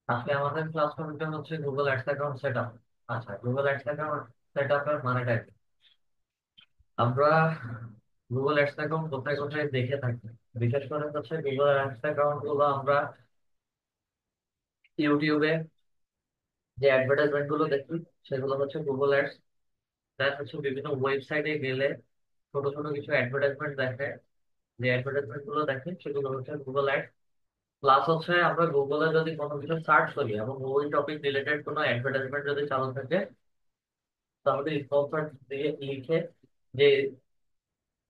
আজকে আমাদের ক্লাস টপিকটা হচ্ছে গুগল অ্যাডস অ্যাকাউন্ট সেটআপ। আচ্ছা, গুগল অ্যাডস অ্যাকাউন্ট সেটআপের মানেটা কি? আমরা গুগল অ্যাডস অ্যাকাউন্ট কোথায় কোথায় দেখে থাকি? বিশেষ করে হচ্ছে গুগল অ্যাডস অ্যাকাউন্ট গুলো আমরা ইউটিউবে যে অ্যাডভার্টাইজমেন্ট গুলো দেখি সেগুলো হচ্ছে গুগল অ্যাডস। তার হচ্ছে বিভিন্ন ওয়েবসাইটে গেলে ছোট ছোট কিছু অ্যাডভার্টাইজমেন্ট দেখে, যে অ্যাডভার্টাইজমেন্ট গুলো দেখে সেগুলো হচ্ছে গুগল অ্যাডস। প্লাস হচ্ছে আমরা গুগলে যদি কোনো কিছু সার্চ করি এবং ওই টপিক রিলেটেড কোনো অ্যাডভার্টাইজমেন্ট যদি চালু থাকে, তাহলে স্পন্সর দিয়ে লিখে যে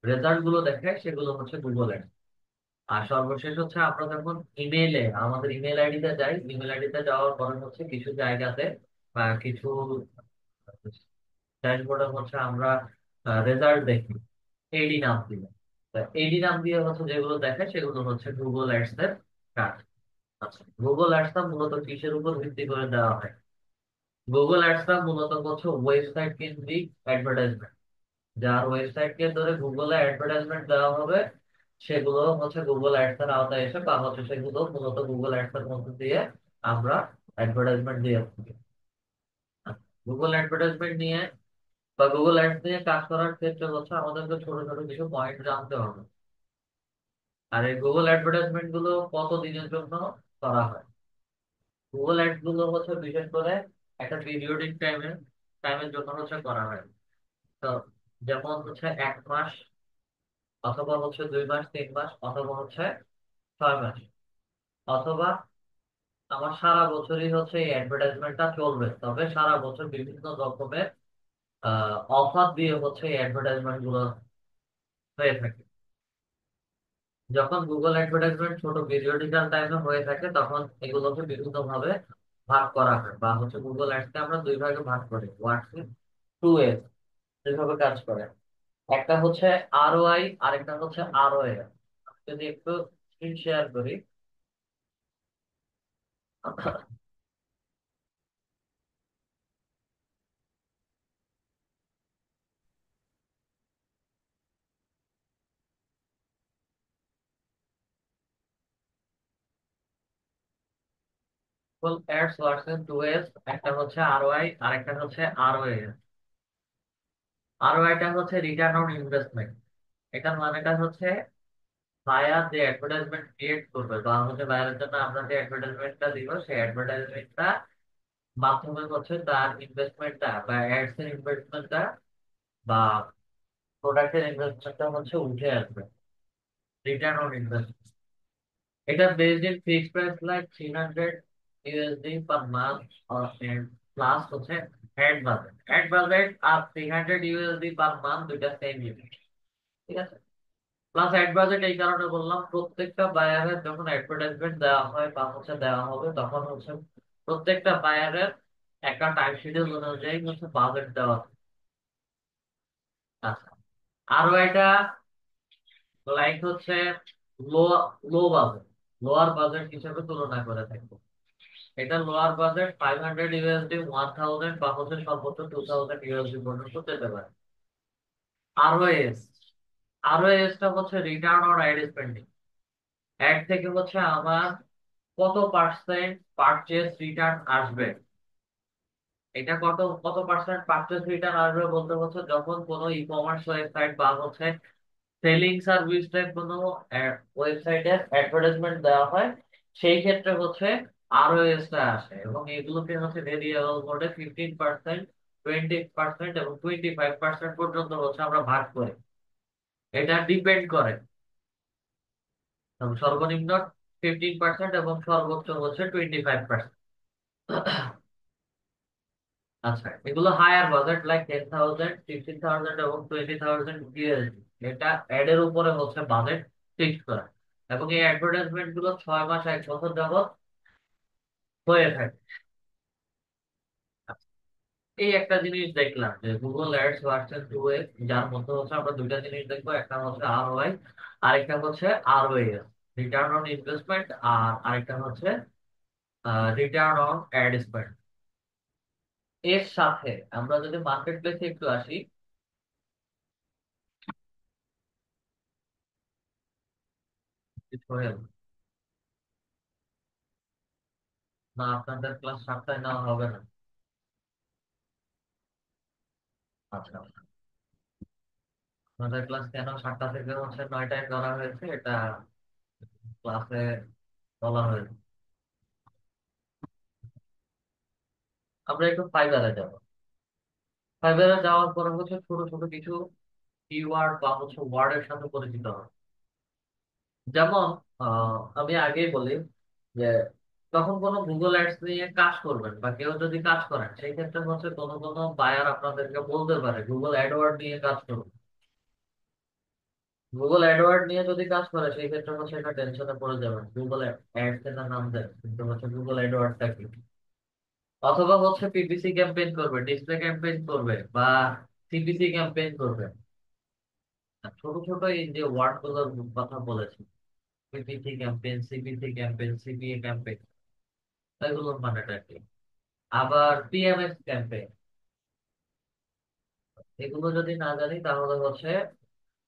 রেজাল্ট গুলো দেখায় সেগুলো হচ্ছে গুগল অ্যাডস। আর সর্বশেষ হচ্ছে আমরা যখন ইমেইলে আমাদের ইমেল আইডিতে যাই, ইমেল আইডিতে যাওয়ার পরে হচ্ছে কিছু জায়গাতে বা কিছু ড্যাশবোর্ডে হচ্ছে আমরা রেজাল্ট দেখি এডি নাম দিয়ে। এডি নাম দিয়ে হচ্ছে যেগুলো দেখে সেগুলো হচ্ছে গুগল অ্যাডস এর কাজ। আচ্ছা, গুগল অ্যাডসটা মূলত কিসের উপর ভিত্তি করে দেওয়া হয়? গুগল অ্যাডসটা মূলত হচ্ছে ওয়েবসাইট কেন্দ্রিক অ্যাডভার্টাইজমেন্ট। যার ওয়েবসাইটকে ধরে গুগলে অ্যাডভার্টাইজমেন্ট দেওয়া হবে সেগুলো হচ্ছে গুগল অ্যাডস এর আওতায় এসে, বা হচ্ছে সেগুলো মূলত গুগল অ্যাডস এর মধ্যে দিয়ে আমরা অ্যাডভার্টাইজমেন্ট দিয়ে থাকি। গুগল অ্যাডভার্টাইজমেন্ট নিয়ে বা গুগল অ্যাডস নিয়ে কাজ করার ক্ষেত্রে হচ্ছে আমাদেরকে ছোট ছোট কিছু পয়েন্ট জানতে হবে। আর এই গুগল অ্যাডভার্টাইজমেন্ট গুলো কত দিনের জন্য করা হয়? গুগল অ্যাডস গুলো হচ্ছে বিশেষ করে একটা পিরিয়ডিক টাইমের জন্য হচ্ছে করা হয়। তো যেমন হচ্ছে 1 মাস, অথবা হচ্ছে 2 মাস, 3 মাস, অথবা হচ্ছে 6 মাস, অথবা আমার সারা বছরই হচ্ছে এই অ্যাডভার্টাইজমেন্টটা চলবে, তবে সারা বছর বিভিন্ন রকমের অফার দিয়ে হচ্ছে এই অ্যাডভার্টাইজমেন্ট গুলো হয়ে থাকে। যখন গুগল অ্যাডভার্টাইজমেন্ট ছোট পিরিয়ডিক্যাল টাইমে হয়ে থাকে তখন এগুলোকে বিভিন্ন ভাবে ভাগ করা হয়, বা হচ্ছে গুগল অ্যাডসকে আমরা দুই ভাগে ভাগ করি। হোয়াটসঅ্যাপ টু এস দুইভাবে কাজ করে। একটা হচ্ছে আরওআই, আরেকটা হচ্ছে আরওএ। যদি একটু স্ক্রিন শেয়ার করি। Google Ads version two S, একটা হচ্ছে আরওআই আর একটা হচ্ছে আরওএ। আরওআইটা হচ্ছে রিটার্ন অন ইনভেস্টমেন্ট। এটার মানেটা হচ্ছে বায়ার যে অ্যাডভার্টাইজমেন্ট ক্রিয়েট করবে, বা হচ্ছে বায়ারের জন্য আমরা যে অ্যাডভার্টাইজমেন্টটা দিব সেই অ্যাডভার্টাইজমেন্টটা মাধ্যমে হচ্ছে তার ইনভেস্টমেন্টটা বা অ্যাডস এর ইনভেস্টমেন্টটা বা প্রোডাক্টের ইনভেস্টমেন্টটা হচ্ছে উঠে আসবে। রিটার্ন অন ইনভেস্টমেন্ট এটা based in fixed price like 300 USD per month, plus হচ্ছে অ্যাড বাজেট আর 300 ইউএসডি পার মান্থ, দুইটা সেম ইউনিট। ঠিক আছে। প্লাস অ্যাড বাজেট এই কারণে বললাম, প্রত্যেকটা বায়ারের যখন অ্যাডভার্টাইজমেন্ট দেওয়া হয় বা হচ্ছে দেওয়া হবে তখন হচ্ছে প্রত্যেকটা বায়ারের একটা টাইম শিডিউল অনুযায়ী হচ্ছে বাজেট দেওয়া হয়। আচ্ছা, আরো এটা লাইক হচ্ছে লো লো বাজেট, লোয়ার বাজেট হিসেবে তুলনা করে থাকবো। এটা লোয়ার বাজেট 500 ইউএসডি, 1000, বা হচ্ছে সর্বোচ্চ 2000 ইউএসডি পর্যন্ত যেতে পারে। আরওএস, আরওএসটা হচ্ছে return on ad spending. Ad থেকে হচ্ছে আমার কত পার্সেন্ট পারচেজ রিটার্ন আসবে। এটা কত কত পার্সেন্ট পারচেজ রিটার্ন আসবে বলতে হচ্ছে যখন কোনো ই কমার্স ওয়েবসাইট বা হচ্ছে সেলিং সার্ভিস টাইপ কোনো ওয়েবসাইটের অ্যাডভার্টাইজমেন্ট দেওয়া হয়, সেই ক্ষেত্রে হচ্ছে আরওএস টা আসে, এবং এগুলোকে হচ্ছে ভেরিয়েবল মোডে 15%, 20% এবং 25% পর্যন্ত হচ্ছে আমরা ভাগ করি। এটা ডিপেন্ড করে, এবং সর্বনিম্ন 15% এবং সর্বোচ্চ হচ্ছে 25%। আচ্ছা, এগুলো হায়ার বাজেট লাইক 10,000, 15,000 এবং 20,000 ইউএসডি। এটা অ্যাড এর উপরে হচ্ছে বাজেট ফিক্স করা, এবং এই অ্যাডভার্টাইজমেন্ট গুলো 6 মাস 1 বছর যাবত হয়ে থাকে। আচ্ছা, এই একটা জিনিস দেখলাম যে গুগল অ্যাডস ভার্সন টু এ, যার মধ্যে হচ্ছে আমরা দুইটা জিনিস দেখবো, একটা হচ্ছে আরওআই, আরেকটা হচ্ছে আরওএস, রিটার্ন অন ইনভেস্টমেন্ট, আর আরেকটা হচ্ছে রিটার্ন অন অ্যাড স্পেন্ড। এর সাথে আমরা যদি মার্কেট প্লেসে একটু আসি, না, আপনাদের ক্লাস 7টায় নেওয়া হবে না? আচ্ছা, আপনাদের ক্লাস কেন 7টা থেকে 9টায় করা হয়েছে এটা ক্লাসে বলা হয়েছে। আমরা একটু ফাইবারে যাব। ফাইবারে যাওয়ার পরে ছোট ছোট কিছু কিওয়ার্ড বা ওয়ার্ডের সাথে পরিচিত হবে। যেমন আমি আগেই বলি যে যখন কোনো গুগল অ্যাডস নিয়ে কাজ করবেন বা কেউ যদি কাজ করেন, সেই ক্ষেত্রে কোনো কোনো বায়ার আপনাদেরকে বলতে পারে গুগল অ্যাডওয়ার্ড নিয়ে কাজ করুন। গুগল অ্যাডওয়ার্ড নিয়ে যদি কাজ করে সেই ক্ষেত্রে এটা টেনশনে পড়ে যাবেন, গুগল অ্যাডস এর নাম দেন কিন্তু গুগল অ্যাডওয়ার্ডটা কি। অথবা পিপিসি ক্যাম্পেইন করবে, ডিসপ্লে ক্যাম্পেইন করবে বা সিপিসি ক্যাম্পেইন করবে। ছোট ছোট এই যে ওয়ার্ড গুলোর কথা বলেছি, PPC campaign, CPC campaign, CPA campaign, এগুলোর মানেটা কি। আবার পিএমএস ক্যাম্পেইন, এগুলো যদি না জানি তাহলে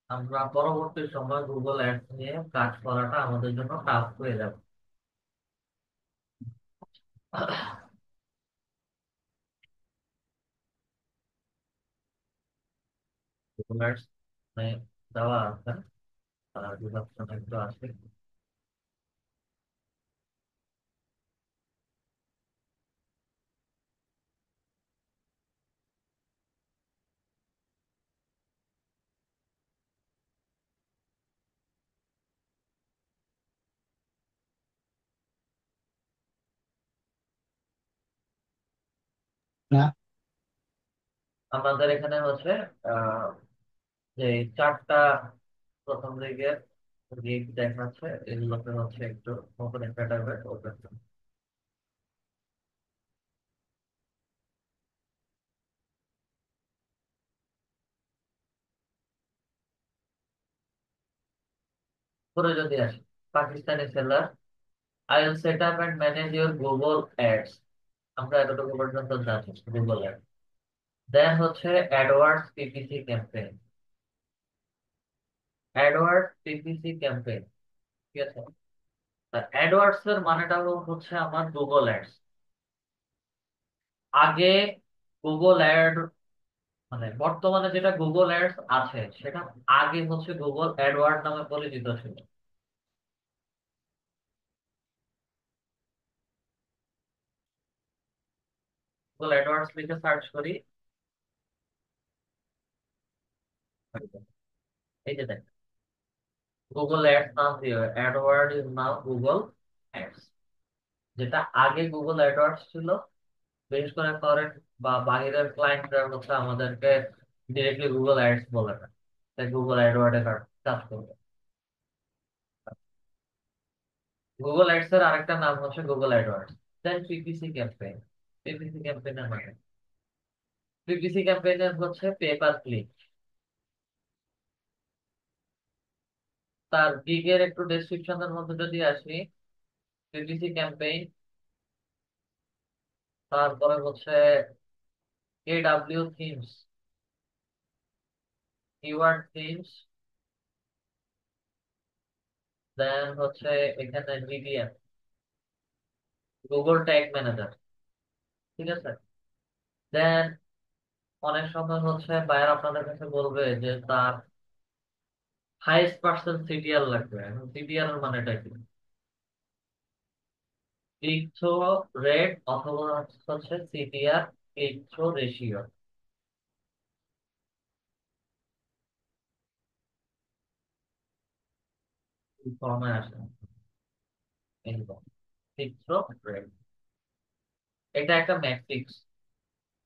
আমরা পরবর্তী সময় গুগল অ্যাডস নিয়ে কাজ করাটা আমাদের জন্য টাফ হয়ে যাবে। গুগল অ্যাডস দেওয়া আছে, বিভাজন একটু আছে। না। আমাদের এখানে আহ যে চারটা প্রথম দিকে গিগ দেখাচ্ছে, এগুলোতে একটু নতুন একটা টাইপের ওপেন করে যদি আসি। Pakistani seller, I will set up and manage your Google ads, আমরা এতটুকু পর্যন্ত জানি Google ad. Then AdWords PPC campaign, AdWords PPC campaign, ঠিক আছে। অ্যাডওয়ার্ডস এর মানেটা আমার গুগল অ্যাডস। আগে গুগল অ্যাড বর্তমানে যেটা গুগল অ্যাডস আছে সেটা আগে গুগল অ্যাডওয়ার্ড নামে পরিচিত ছিল। গুগল অ্যাডওয়ার্ডস লিখে সার্চ করি, এই যে দেখ, গুগল অ্যাডস নাম দিয়ে Edward is now Google ads. যেটা আগে গুগল অ্যাডওয়ার্ডস ছিল, বিশেষ করে ফরেন বা বাইরের ক্লায়েন্টরা আমাদেরকে ডিরেক্টলি গুগল অ্যাডস বলে না, তাই গুগল অ্যাডওয়ার্ডে কাজ করবে। গুগল অ্যাডস এর আরেকটা নাম গুগল অ্যাডওয়ার্ডস। দেন পিপিসি ক্যাম্পেইন, পিপিসি ক্যাম্পেইনের মানে, পিপিসি ক্যাম্পেইনের পে পার ক্লিক। তার গিগের একটু ডেসক্রিপশনের মধ্যে যদি আসি, পিপিসি ক্যাম্পেইন, তারপরে কেডাব্লিউ থিমস, কিওয়ার্ড থিমস, দেন এখানে মিডিয়াম, গুগল ট্যাগ ম্যানেজার, ঠিক আছে। দেন অনেক সময় বায়ার আপনাদের কাছে বলবে যে তার হাইয়েস্ট পার্সেন্ট সিটিআর লাগবে। এখন সিটিআর এর মানেটা কি? ক্লিক থ্রো রেট অথবা সিটিআর, ক্লিক থ্রো রেশিও, ফর্মে আসে এইরকম, ক্লিক থ্রো রেট। এটা একটা ম্যাট্রিক্স,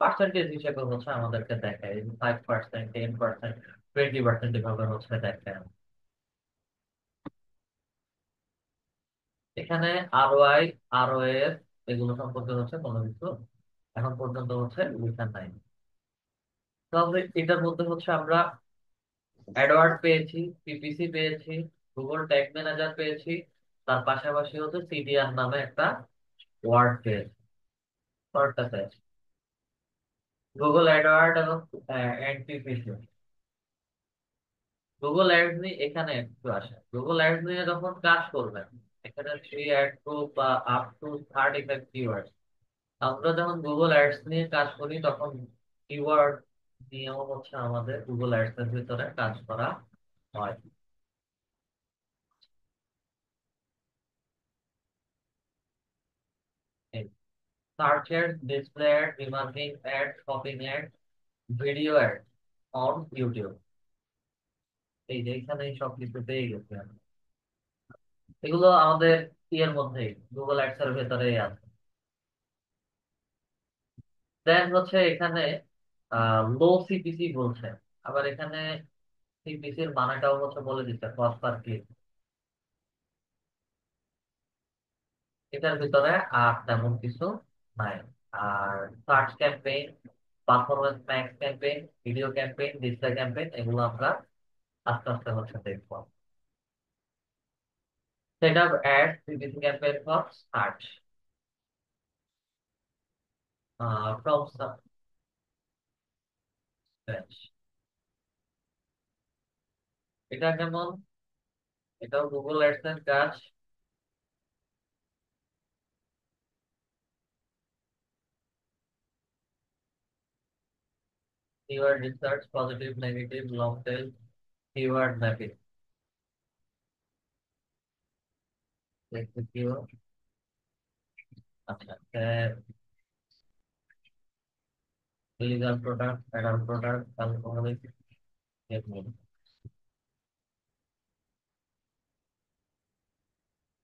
পার্সেন্টেজ হিসেবে আমাদেরকে দেখায় 5%, 10%, 20% এভাবে দেখায়। এখানে আরওআই, আরওএস, এগুলো সম্পর্কে কোনো কিছু এখন পর্যন্ত লেখা নাই। তবে এটার মধ্যে আমরা অ্যাডওয়ার্ড পেয়েছি, পিপিসি পেয়েছি, গুগল ট্যাগ ম্যানেজার পেয়েছি, তার পাশাপাশি সিডিআর নামে একটা ওয়ার্ড পেয়েছি, ওয়ার্ডটা পেয়েছি। গুগল অ্যাডওয়ার্ড এবং পিপিসি। গুগল অ্যাডস নিয়ে এখানে একটু আসে, গুগল অ্যাডস নিয়ে যখন কাজ করবেন, এখানে 3 অ্যাড গ্রুপ বা আপ টু 35 কিওয়ার্ড। আমরা যখন গুগল অ্যাডস নিয়ে কাজ করি তখন কিওয়ার্ড নিয়েও হচ্ছে আমাদের গুগল অ্যাডস এর ভিতরে কাজ করা হয়। Search ad, display ad, remarketing ad, shopping ad, video ad on YouTube. এই যে এখানে সব কিছু পেয়ে গেছি আমি। এগুলো আমাদের ইয়ের মধ্যেই, গুগল অ্যাডস এর ভেতরেই আছে। দেন হচ্ছে এখানে লো সিপিসি বলছে। আবার এখানে সিপিসি এর মানেটাও হচ্ছে বলে দিচ্ছে, কস্ট পার ক্লিক। এটার ভিতরে আর তেমন কিছু নাই। আর search campaign, performance max campaign, video campaign, display campaign, এগুলো আমরা আস্তে আস্তে হচ্ছে দেখবো। Set up ad CPC campaign for search from scratch. এটা কেমন? এটাও গুগল অ্যাডসেন্স কাজ। Keyword research, positive negative long tail, keyword mapping. দেখতে কিওয়ার্ড। আচ্ছা, illegal product, adult product, alcoholic, এগুলো।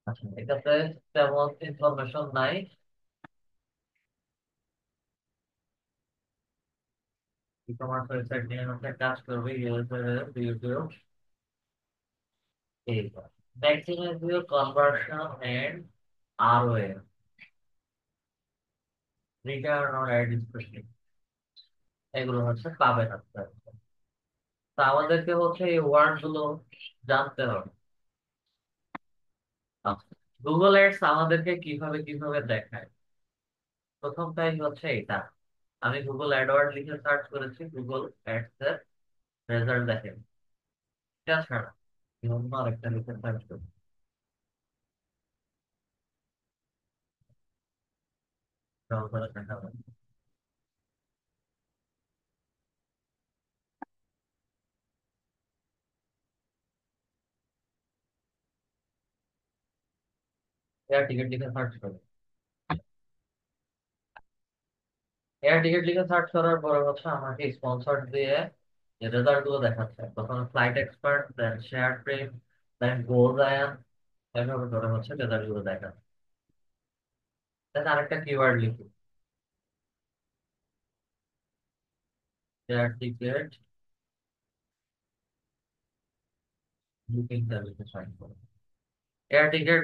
আচ্ছা, এটাতে তেমন ইনফরমেশন নাই। ই কমার্স ওয়েবসাইট নিয়ে হচ্ছে কাজ করবে, ইউটিউব। এই maximise your conversion and ROA, return on ad specially, এগুলো হচ্ছে পাবেন আপনার। তা আমাদেরকে হচ্ছে এই ওয়ার্ড গুলো জানতে হবে। গুগল অ্যাডস আমাদেরকে কিভাবে কিভাবে দেখায়, প্রথমটাই হচ্ছে এটা। আমি গুগল অ্যাডওয়ার্ড লিখে সার্চ করেছি, গুগল অ্যাডস এর রেজাল্ট দেখেন। এটা ছাড়া অন্য আরেকটা লিখে সার্চ করি, ব্রাউজারে দেখাবে। এয়ার টিকিট লিখে সার্চ করি। এয়ার টিকিট লিখে সার্চ করার পরে হচ্ছে আমাকে স্পন্সর দিয়ে রেজাল্ট গুলো দেখাচ্ছে। প্রথমে ফ্লাইট এক্সপার্ট, দেন শেয়ার ট্রেন, দেন গোজায়ান, এভাবে করে হচ্ছে রেজাল্ট গুলো দেখাচ্ছে। দেন আরেকটা কিওয়ার্ড লিখি, এয়ার টিকিট বুকিং সার্ভিসে সাইন করো। এয়ার টিকিট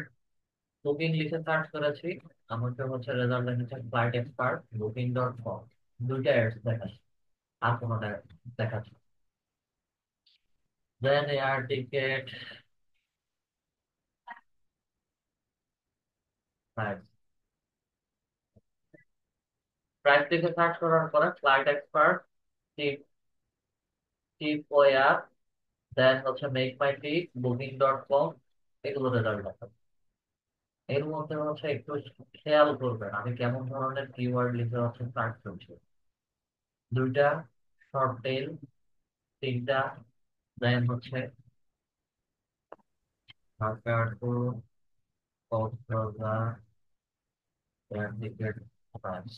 বুকিং লিখে সার্চ করেছি, আমাকে হচ্ছে রেজাল্ট দেখাচ্ছে ফ্লাইট এক্সপার্ট, বুকিং.com, দুইটা অ্যাডস দেখাচ্ছে, আর কোনো দেখাচ্ছে। দেন এয়ার টিকিট প্রাইস, প্রাইস লিখে সার্চ করার পরে ফ্লাইট এক্সপার্ট, টিপ, টিপ ওয়ার, দেন হচ্ছে মেক মাই ট্রিপ, বুকিং.com, এগুলো রেজাল্ট দেখাচ্ছে। এর মধ্যে হচ্ছে একটু খেয়াল করবেন আমি কেমন ধরনের কিওয়ার্ড লিখে হচ্ছে সার্চ করছি। দুইটা, শর্ট টেল, তিনটা, দেন হচ্ছে ঢাকার Cox's Bazar air ticket price.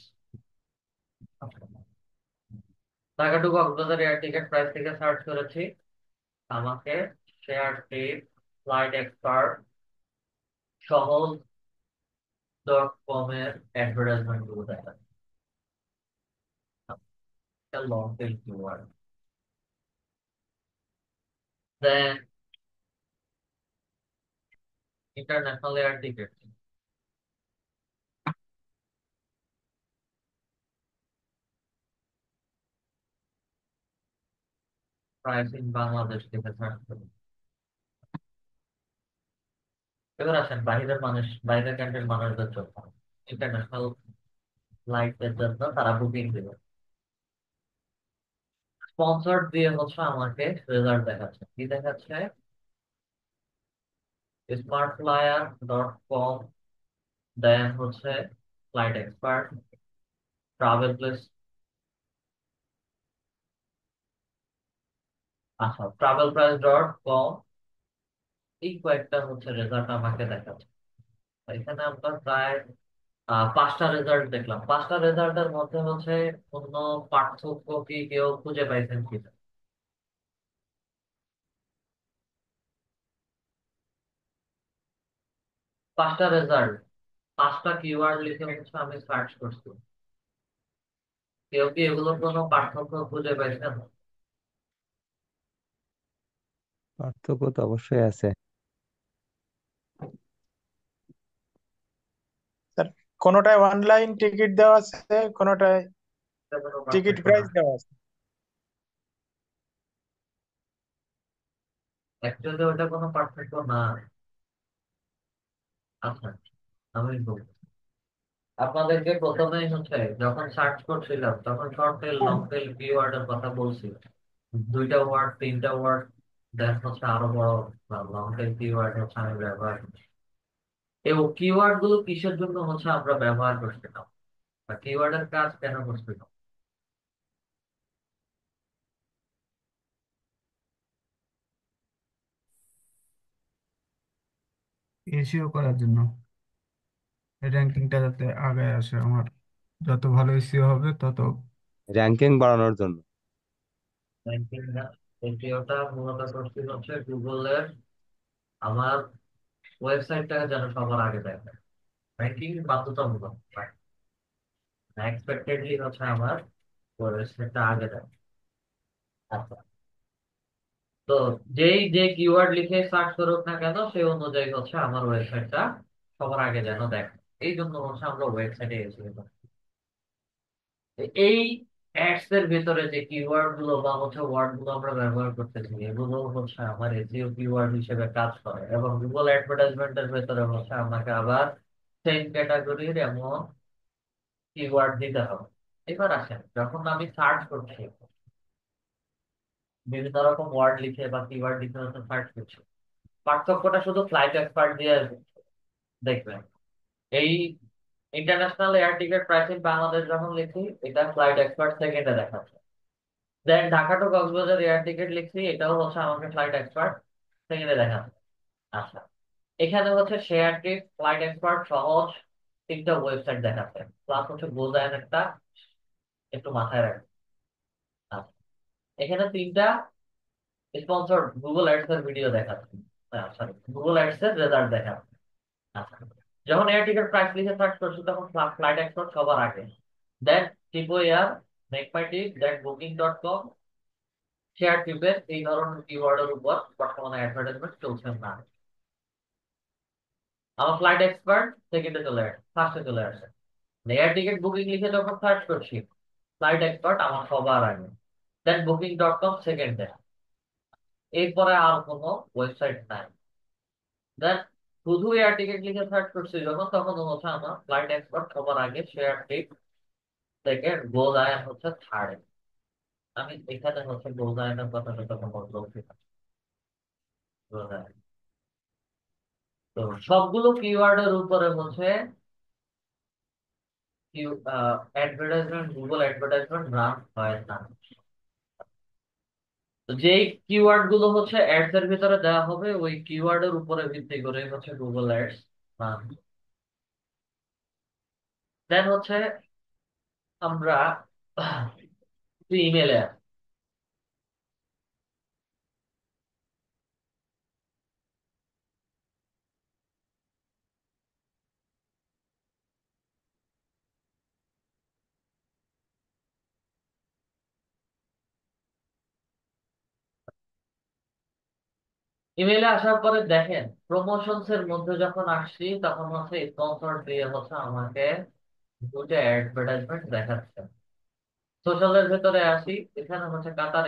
Dhaka to Cox's Bazar air ticket price থেকে সার্চ করেছি, আমাকে শেয়ার ট্রিপ, ফ্লাইট এক্সপার্ট, সহজ.com এর অ্যাডভার্টাইজমেন্ট গুলো দেখাচ্ছে। Long tail keyword. Then international air ticket price in Bangladesh থেকে সার্চ করি। এবার আসেন বাইরের মানুষ, বাইরের কান্ট্রির মানুষদের জন্য, ইন্টারন্যাশনাল ফ্লাইটের জন্য তারা বুকিং দিবে। স্পন্সর দিয়ে হচ্ছে আমাকে রেজাল্ট দেখাচ্ছে, কি দেখাচ্ছে? smartflyer.com, দেন হচ্ছে ফ্লাইট এক্সপার্ট, ট্রাভেল প্লেস। আচ্ছা, ট্রাভেল প্রাইস.কম, এই কয়েকটা হচ্ছে রেজাল্ট আমাকে দেখাচ্ছে। এখানে আমরা প্রায় 5টা রেজাল্ট দেখলাম। 5টা রেজাল্টের মধ্যে হচ্ছে কোনো পার্থক্য কি কেউ খুঁজে পাইছেন কিনা? 5টা রেজাল্ট, 5টা কিওয়ার্ড লিখে হচ্ছে আমি সার্চ করছি। কেউ কি এগুলোর কোনো পার্থক্য খুঁজে পাইছেন? পার্থক্য তো অবশ্যই আছে। স্যার, কোনোটায় অনলাইন টিকিট দেওয়া আছে, কোনোটায় এটা কোনো টিকিট পার্থক্য না। প্রাইস দেওয়া আছে। অ্যাকচুয়ালি ওটা কোনো পার্থক্য না। আচ্ছা, আমি বলবো। আপনাদেরকে প্রথমেই হচ্ছে যখন সার্চ করছিলাম তখন শর্ট টেল লং টেল কিওয়ার্ডের কথা বলছি। 2টা ওয়ার্ড, 3টা ওয়ার্ড, দেন হচ্ছে আরো বড় লং টেল কিওয়ার্ড হচ্ছে আমি ব্যবহার করছি। এই কিওয়ার্ড গুলো কিসের জন্য হচ্ছে আমরা ব্যবহার করছিলাম, বা কিওয়ার্ডের কাজ কেন করছিলাম? এসিও করার জন্য, র্যাঙ্কিংটা যাতে আগে আসে আমার। যত ভালো এসিও হবে তত। র্যাঙ্কিং বাড়ানোর জন্য। র্যাঙ্কিং না, এটিওটা মূলত করছিল হচ্ছে গুগলের আমার ওয়েবসাইটটাকে যেন সবার আগে দেখে। র্যাঙ্কিং বাধ্যতামূলক, এক্সপেক্টেডলি হচ্ছে আমার ওয়েবসাইটটা আগে দেখে। আচ্ছা, তো যেই যে কিওয়ার্ড লিখে সার্চ করুক না কেন সেই অনুযায়ী হচ্ছে আমার ওয়েবসাইটটা সবার আগে যেন দেখে। এই জন্য হচ্ছে আমরা ওয়েবসাইটে এসে এই অ্যাডস এর ভিতরে যে কিওয়ার্ড গুলো বা হচ্ছে ওয়ার্ড গুলো আমরা ব্যবহার করতেছি, এগুলো হচ্ছে আমার এসইও কিওয়ার্ড হিসেবে কাজ করে, এবং গুগল অ্যাডভার্টাইজমেন্টের ভিতরে হচ্ছে আমাকে আবার সেম ক্যাটাগরির এমন কিওয়ার্ড দিতে হবে। এবার আসেন, যখন আমি সার্চ করছি বিভিন্ন রকম ওয়ার্ড লিখে বা কিওয়ার্ড লিখে হচ্ছে সার্চ করছি, পার্থক্যটা শুধু ফ্লাইট এক্সপার্ট দিয়ে দেখবেন। এই international air ticket pricing Bangladesh যখন লিখি, এটা ফ্লাইট এক্সপার্ট সেকেন্ডে দেখাচ্ছে। দেন Dhaka to Cox's Bazar air ticket লিখছি, এটাও হচ্ছে আমাকে ফ্লাইট এক্সপার্ট সেখানে দেখান। আচ্ছা, এখানে হচ্ছে শেয়ার ট্রিপ, ফ্লাইট এক্সপার্ট, সহজ, 3টা ওয়েবসাইট দেখাচ্ছে, প্লাস হচ্ছে গোজাইন একটা, একটু মাথায় রাখবেন। আচ্ছা, এখানে 3টা স্পন্সর্ড গুগল অ্যাডস এর ভিডিও দেখাচ্ছে, সরি গুগল অ্যাডস এর রেজাল্ট দেখাচ্ছে। আচ্ছা, যখন এয়ার টিকিট প্রাইস লিখে সার্চ করছি তখন ফ্লাইট এক্সপার্ট সবার আগে, দেন টিপো এয়ার, মেক মাই টিপ, দেন বুকিং.কম, শেয়ার ট্রিপের এই ধরনের কিওয়ার্ডের উপর বর্তমানে অ্যাডভার্টাইজমেন্ট চলছে না। আমার ফ্লাইট এক্সপার্ট সেকেন্ডে চলে আসে, ফার্স্টে চলে আসে। এয়ার টিকিট বুকিং লিখে যখন সার্চ করছি, ফ্লাইট এক্সপার্ট আমার সবার আগে, দেন বুকিং.কম সেকেন্ডে। এরপরে আর কোনো ওয়েবসাইট নাই। দেন শুধু এয়ার টিকিট লিখে সার্চ করছি যখন, তখন হচ্ছে আমার ফ্লাইট এক্সপার্ট সবার আগে, শেয়ার ট্রিপ সেকেন্ড, গোলায়ন হচ্ছে থার্ড। আমি এখানে হচ্ছে গোলায়নের কথাটা তখন বলছি না। গোলায়ন। তো সবগুলো কিওয়ার্ডের উপরে হচ্ছে অ্যাডভার্টাইজমেন্ট, গুগল অ্যাডভার্টাইজমেন্ট রান হয় না। তো যেই কিওয়ার্ড গুলো হচ্ছে অ্যাডস এর ভিতরে দেওয়া হবে, ওই কিওয়ার্ডের উপরে ভিত্তি করে হচ্ছে গুগল অ্যাডস রান। দেন হচ্ছে আমরা ইমেলে, ইমেলে আসার পরে দেখেন প্রমোশনস এর মধ্যে যখন আসছি তখন হচ্ছে স্পন্সর দিয়ে হচ্ছে আমাকে 2টা অ্যাডভার্টাইজমেন্ট দেখাচ্ছে। সোশ্যালের ভেতরে আসি, এখানে হচ্ছে কাতার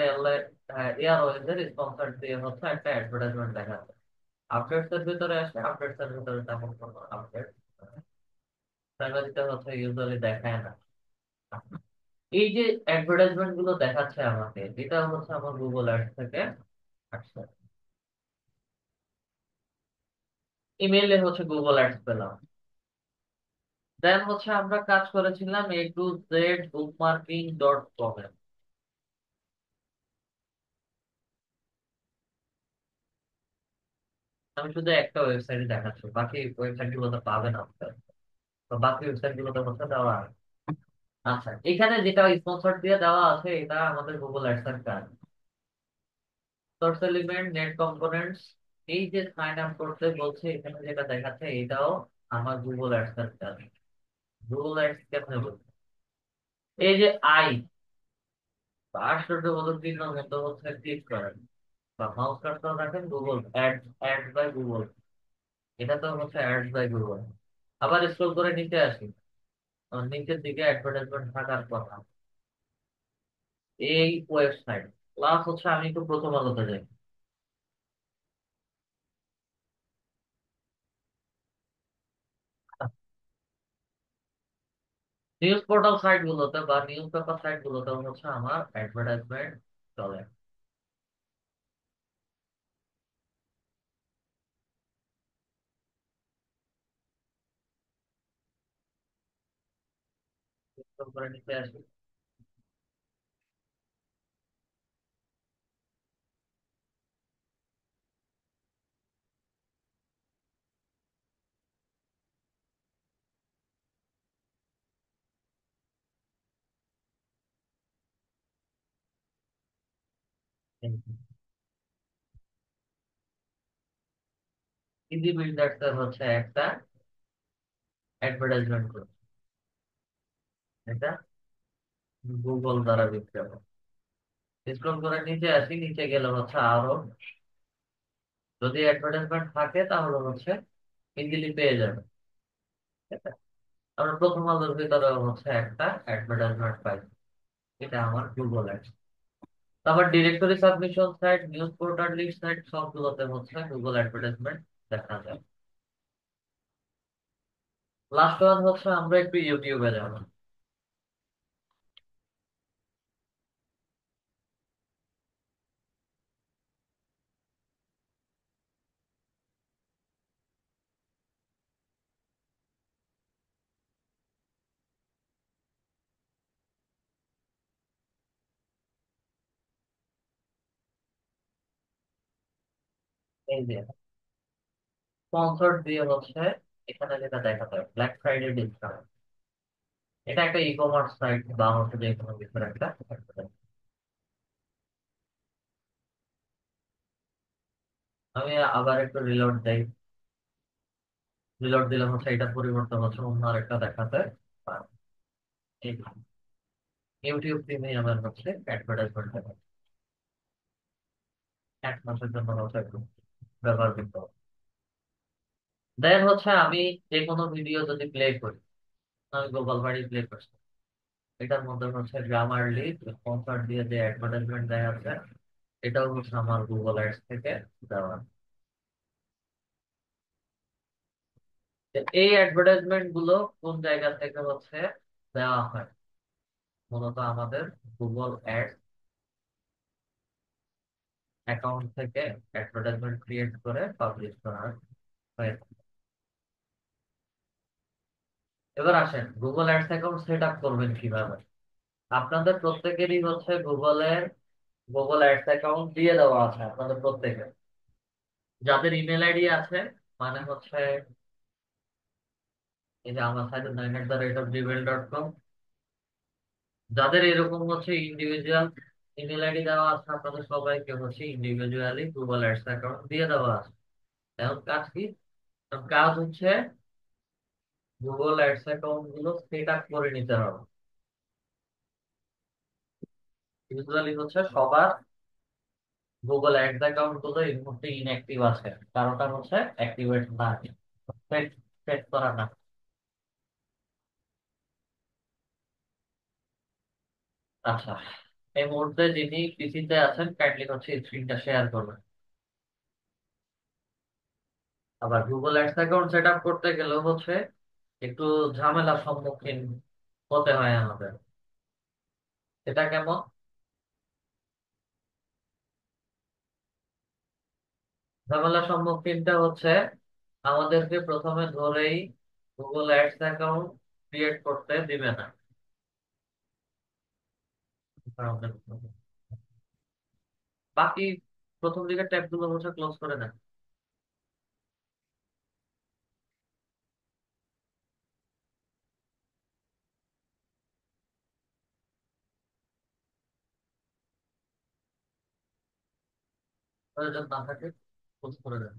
এয়ারওয়েজ এর স্পন্সর দিয়ে হচ্ছে একটা অ্যাডভার্টাইজমেন্ট দেখাচ্ছে। আপডেটস এর ভিতরে আসে, আপডেটস এর ভিতরে তেমন কোনো আপডেট প্রাইমারিতে হচ্ছে ইউজুয়ালি দেখায় না। এই যে অ্যাডভার্টাইজমেন্ট গুলো দেখাচ্ছে আমাকে, এটা হচ্ছে আমার গুগল অ্যাডস থেকে আসছে। ইমেইলে হচ্ছে গুগল অ্যাডস পেলাম। দেন হচ্ছে আমরা কাজ করেছিলাম A to Z bookmarking.com এ। আমি শুধু একটা ওয়েবসাইটে দেখাচ্ছি, বাকি ওয়েবসাইট গুলোতে পাবে না আপনারা। তো বাকি ওয়েবসাইট গুলোতে হচ্ছে দেওয়া আছে। আচ্ছা, এখানে যেটা স্পন্সর দিয়ে দেওয়া আছে এটা আমাদের গুগল অ্যাডস এর কাজ। সোর্স এলিমেন্ট, নেট কম্পোনেন্টস, এই যে সাইন আপ করতে বলছে এখানে যেটা দেখাচ্ছে এটাও আমার গুগল অ্যাডস এর কাজ। গুগল অ্যাডস কেমনে বলছে, এই যে আই বা আশ্চর্যবোধক চিহ্নের মতো হচ্ছে ক্লিক করেন বা মাউস কার্সর রাখেন Google ad, ad by Google, এটা তো হচ্ছে অ্যাড বাই গুগল। আবার স্ক্রল করে নিচে আসি, নিচের দিকে অ্যাডভার্টাইজমেন্ট থাকার কথা এই ওয়েবসাইট। প্লাস হচ্ছে আমি একটু প্রথম আলোতে যাই। নিউজ পোর্টাল সাইট গুলোতে বা নিউজ পেপার সাইট গুলোতে হচ্ছে আমার অ্যাডভার্টাইজমেন্ট চলে। স্ক্রল করে নিচে আসি, ইজি বিল্ডার্স এর হচ্ছে একটা অ্যাডভার্টাইজমেন্ট করছে, এটা গুগল দ্বারা বিক্রি। স্ক্রল করে নিচে আসি, নিচে গেলে হচ্ছে আরো যদি অ্যাডভার্টাইজমেন্ট থাকে তাহলে হচ্ছে ইজিলি পেয়ে যাবে। ঠিক আছে? আমরা প্রথম আলোর ভিতরে হচ্ছে একটা অ্যাডভার্টাইজমেন্ট পাই, এটা আমার গুগল অ্যাডস। তারপর directory submission site, news portal list site সবগুলোতে হচ্ছে গুগল অ্যাডভার্টাইজমেন্ট দেখা যায়। লাস্ট ওয়ান হচ্ছে আমরা একটু ইউটিউবে যাব। এই যে স্পন্সর দিয়ে হচ্ছে এখানে যেটা দেখা যায় ব্ল্যাক ফ্রাইডে ডিসকাউন্ট, এটা একটা ই কমার্স সাইট বা হচ্ছে যে কোনো কিছুর একটা advertisement। আমি আবার একটু রিলোড দেই, রিলোড দিলে হচ্ছে এটা পরিবর্তন হচ্ছে অন্য আরেকটা দেখাতে পারে। এই ইউটিউব প্রিমিয়ামের হচ্ছে অ্যাডভার্টাইজমেন্ট দেখাচ্ছে, 1 মাসের জন্য হচ্ছে একটু ব্যবহার করতে হবে। দেন হচ্ছে আমি যে কোনো ভিডিও যদি প্লে করি, আমি গোপাল বাড়ি প্লে করছি, এটার মধ্যে হচ্ছে গ্রামারলি স্পন্সর দিয়ে যে অ্যাডভার্টাইজমেন্ট দেওয়া আছে এটাও হচ্ছে আমার গুগল অ্যাডস থেকে দেওয়া। তো এই অ্যাডভার্টাইজমেন্ট গুলো কোন জায়গা থেকে হচ্ছে দেওয়া হয়, মূলত আমাদের গুগল অ্যাডস অ্যাকাউন্ট থেকে অ্যাডভার্টাইজমেন্ট ক্রিয়েট করে পাবলিশ করা হয়। এবার আসেন Google ads account set up করবেন কিভাবে। আপনাদের প্রত্যেকেরই হচ্ছে গুগল অ্যাডস অ্যাকাউন্ট দিয়ে দেওয়া আছে আপনাদের প্রত্যেকের, যাদের ইমেল আইডি আছে, মানে হচ্ছে এই যে আমার সাইদুল9@gmail.com, যাদের এরকম হচ্ছে ইন্ডিভিজুয়াল ইমেল আইডি দেওয়া আছে আপনাদের সবাইকে হচ্ছে ইন্ডিভিজুয়ালি গুগল অ্যাডস অ্যাকাউন্ট দিয়ে দেওয়া আছে। এখন কাজ কি, এখন কাজ হচ্ছে গুগল অ্যাডস অ্যাকাউন্ট গুলো সেট আপ করে নিতে হবে। ইউজুয়ালি হচ্ছে সবার গুগল অ্যাডস অ্যাকাউন্ট গুলো এই মুহূর্তে ইনঅ্যাক্টিভ আছে, কারোটা হচ্ছে অ্যাক্টিভেট না, সেট সেট করা না। আচ্ছা, এই মুহূর্তে যিনি পিসিতে আছেন কাইন্ডলি হচ্ছে স্ক্রিনটা শেয়ার করবেন। আবার Google ads account set up করতে গেলেও হচ্ছে একটু ঝামেলার সম্মুখীন হতে হয় আমাদের। এটা কেমন, ঝামেলার সম্মুখীনটা হচ্ছে আমাদেরকে প্রথমে ধরেই গুগল অ্যাডস অ্যাকাউন্ট ক্রিয়েট করতে দিবে না। বাকি প্রথম দিকের ট্যাব গুলো হচ্ছে ক্লোজ করে দেন। প্রয়োজন না থাকে ক্লোজ করে দেন।